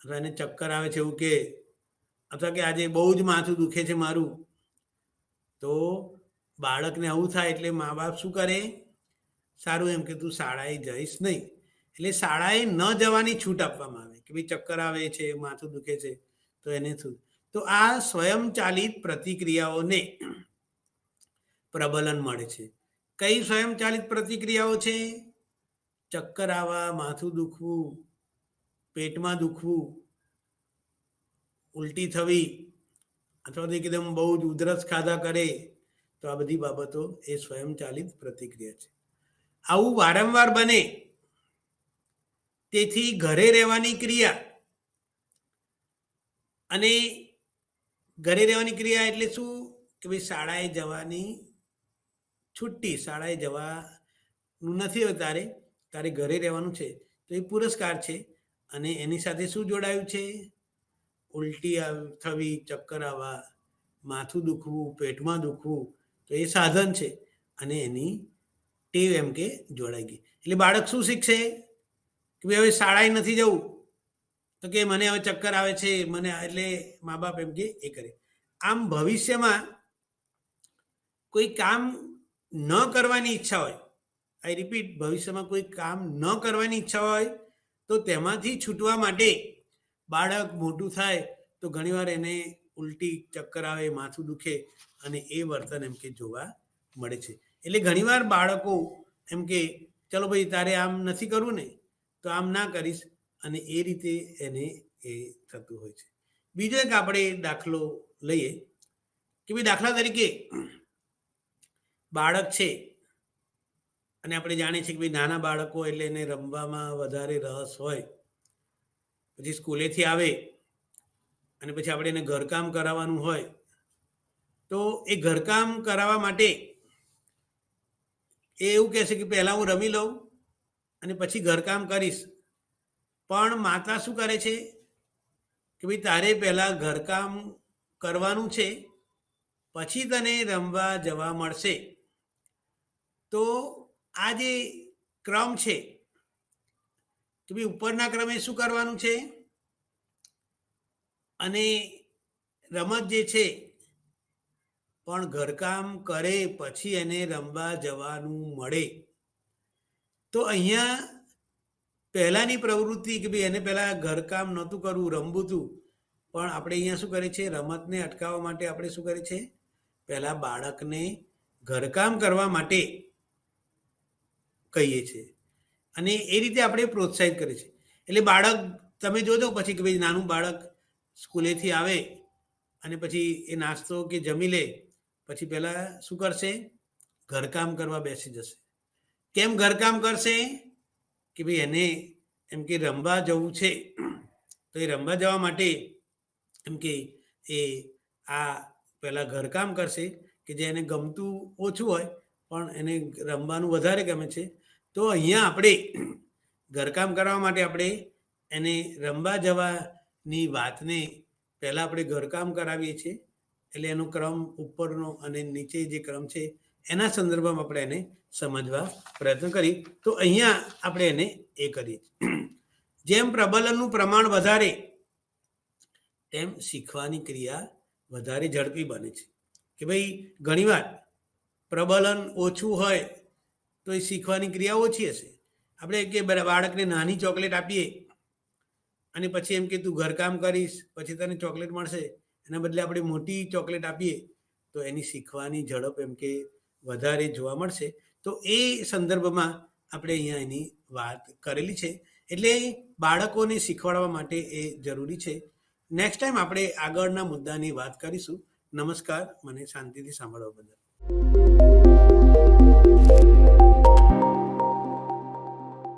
અથવા એને ચક્કર આવે છે એવું કે અથવા કે આજે બહુ જ માથું દુખે છે મારું. તો બાળકને આવું થાય એટલે મા બાપ શું કરે? સારું એમ કે તું શાળાએ જઈશ નહીં, એટલે શાળાએ ન જવાની છૂટ આપવામાં આવે કે ભાઈ ચક્કર આવે છે, માથું દુખે છે તો એને શું. તો આ સ્વયંચાલિત પ્રતિક્રિયાઓને પ્રબલન મળે છે. કઈ સ્વયંચાલિત પ્રતિક્રિયાઓ છે? ચક્કર આવવા, માથું દુખવું, પેટમાં દુખવું, ઉલટી થવી અથવા તો એકદમ બહુ જ ઉધરસ ખાધા કરે તો આ બધી બાબતો એ સ્વયંચાલિત પ્રતિક્રિયા છે. આવું વારંવાર બને તેથી ઘરે રહેવાની ક્રિયા, અને ઘરે રહેવાની ક્રિયા એટલે શું કે ભાઈ શાળાએ જવાની છુટ્ટી, શાળાએ જવાનું નથી હવે તારે ઘરે રહેવાનું છે તો એ પુરસ્કાર છે. અને એની સાથે શું જોડાયું છે? ઉલટી થવી, ચક્કર આવવા, માથું દુખવું, પેટમાં દુખવું, તો એ સાધન છે અને એની ટેવ એમ કે જોડાઈ ગઈ. એટલે બાળક શું શીખશે કે ભાઈ હવે શાળાએ નથી જવું તો કે મને હવે ચક્કર આવે છે મને, એટલે મા બાપ એમ કે એ કરે. આમ ભવિષ્યમાં કોઈ કામ ન કરવાની ઈચ્છા હોય, આઈ રિપીટ, ભવિષ્યમાં કોઈ કામ ન કરવાની ઈચ્છા હોય તો તેમાંથી છૂટવા માટે બાળક મોટું થાય તો ઘણીવાર એને ઉલટી, ચક્કર આવે, માથું દુખે અને એ વર્તન એમ કે જોવા મળે છે. એટલે ઘણીવાર બાળકો એમ કે ચલો ભાઈ તારે આમ નથી કરવું ને તો આમ ના કરીશ, અને એ રીતે એને એ થતું હોય છે. બીજો એક આપણે દાખલો લઈએ કે ભાઈ દાખલા તરીકે બાળક છે અને આપણે જાણીએ છીએ કે ભાઈ નાના બાળકો એટલે એને રમવામાં વધારે રસ હોય. પછી સ્કૂલેથી આવે અને પછી આપણે એને ઘરકામ કરાવવાનું હોય તો એ ઘરકામ કરાવવા માટે એ એવું કહેશે કે પહેલાં હું રમી લઉં અને પછી ઘરકામ કરીશ. પણ માતા શું કરે છે કે ભાઈ તારે પહેલાં ઘરકામ કરવાનું છે પછી તને રમવા જવા મળશે. તો આ જે ક્રમ છે કે ભાઈ ઉપરના ક્રમે શું કરવાનું છે અને રમત જે છે પણ ઘરકામ કરે પછી એને રમવા જવાનું મળે. તો અહીંયા પહેલાંની પ્રવૃત્તિ કે ભાઈ એને પહેલાં ઘરકામ નહોતું કરવું, રમવું હતું, પણ આપણે અહીંયા શું કરે છે? રમતને અટકાવવા માટે આપણે શું કરે છે? પહેલાં બાળકને ઘરકામ કરવા માટે કહીએ છીએ અને એ રીતે આપણે પ્રોત્સાહિત કરીએ છીએ. એટલે બાળક તમે જોજો પછી કે ભાઈ નાનું બાળક સ્કૂલેથી આવે અને પછી એ નાસ્તો કે જમી લે પછી પહેલાં શું કરશે? ઘરકામ કરવા બેસી જશે. કેમ ઘરકામ કરશે? કે ભાઈ એને એમ કે રમવા જવું છે તો એ રમવા જવા માટે એમ કે એ આ પહેલાં ઘરકામ કરશે કે જે એને ગમતું ઓછું હોય પણ એને રમવાનું વધારે ગમે છે. તો અહીંયા આપણે ઘરકામ કરવા માટે આપણે એને રમવા જવાની વાતને પહેલાં આપણે ઘરકામ કરાવીએ છીએ. એટલે એનો ક્રમ ઉપરનો અને નીચે જે ક્રમ છે એના સંદર્ભમાં આપણે એને સમજવા પ્રયત્ન કરી. તો અહીંયા આપણે એને એ કરીએ. જેમ પ્રબલનનું પ્રમાણ વધારે તેમ શીખવાની ક્રિયા વધારે ઝડપી બને છે. કે ભાઈ ઘણીવાર પ્રબલન ઓછું હોય તો એ શીખવાની ક્રિયા ઓછી હશે. આપણે કે બાળકને નાની ચોકલેટ આપીએ અને પછી એમ કે તું ઘરકામ કરીશ પછી તને ચોકલેટ મળશે, એના બદલે આપણે મોટી ચોકલેટ આપીએ તો એની શીખવાની ઝડપ એમ કે વધારે જોવા મળશે. તો એ સંદર્ભમાં આપણે અહીંયા એની વાત કરેલી છે. એટલે બાળકોને શીખવાડવા માટે એ જરૂરી છે. નેક્સ્ટ ટાઈમ આપણે આગળના મુદ્દાની વાત કરીશું. નમસ્કાર, મને શાંતિથી સાંભળવા બદલ.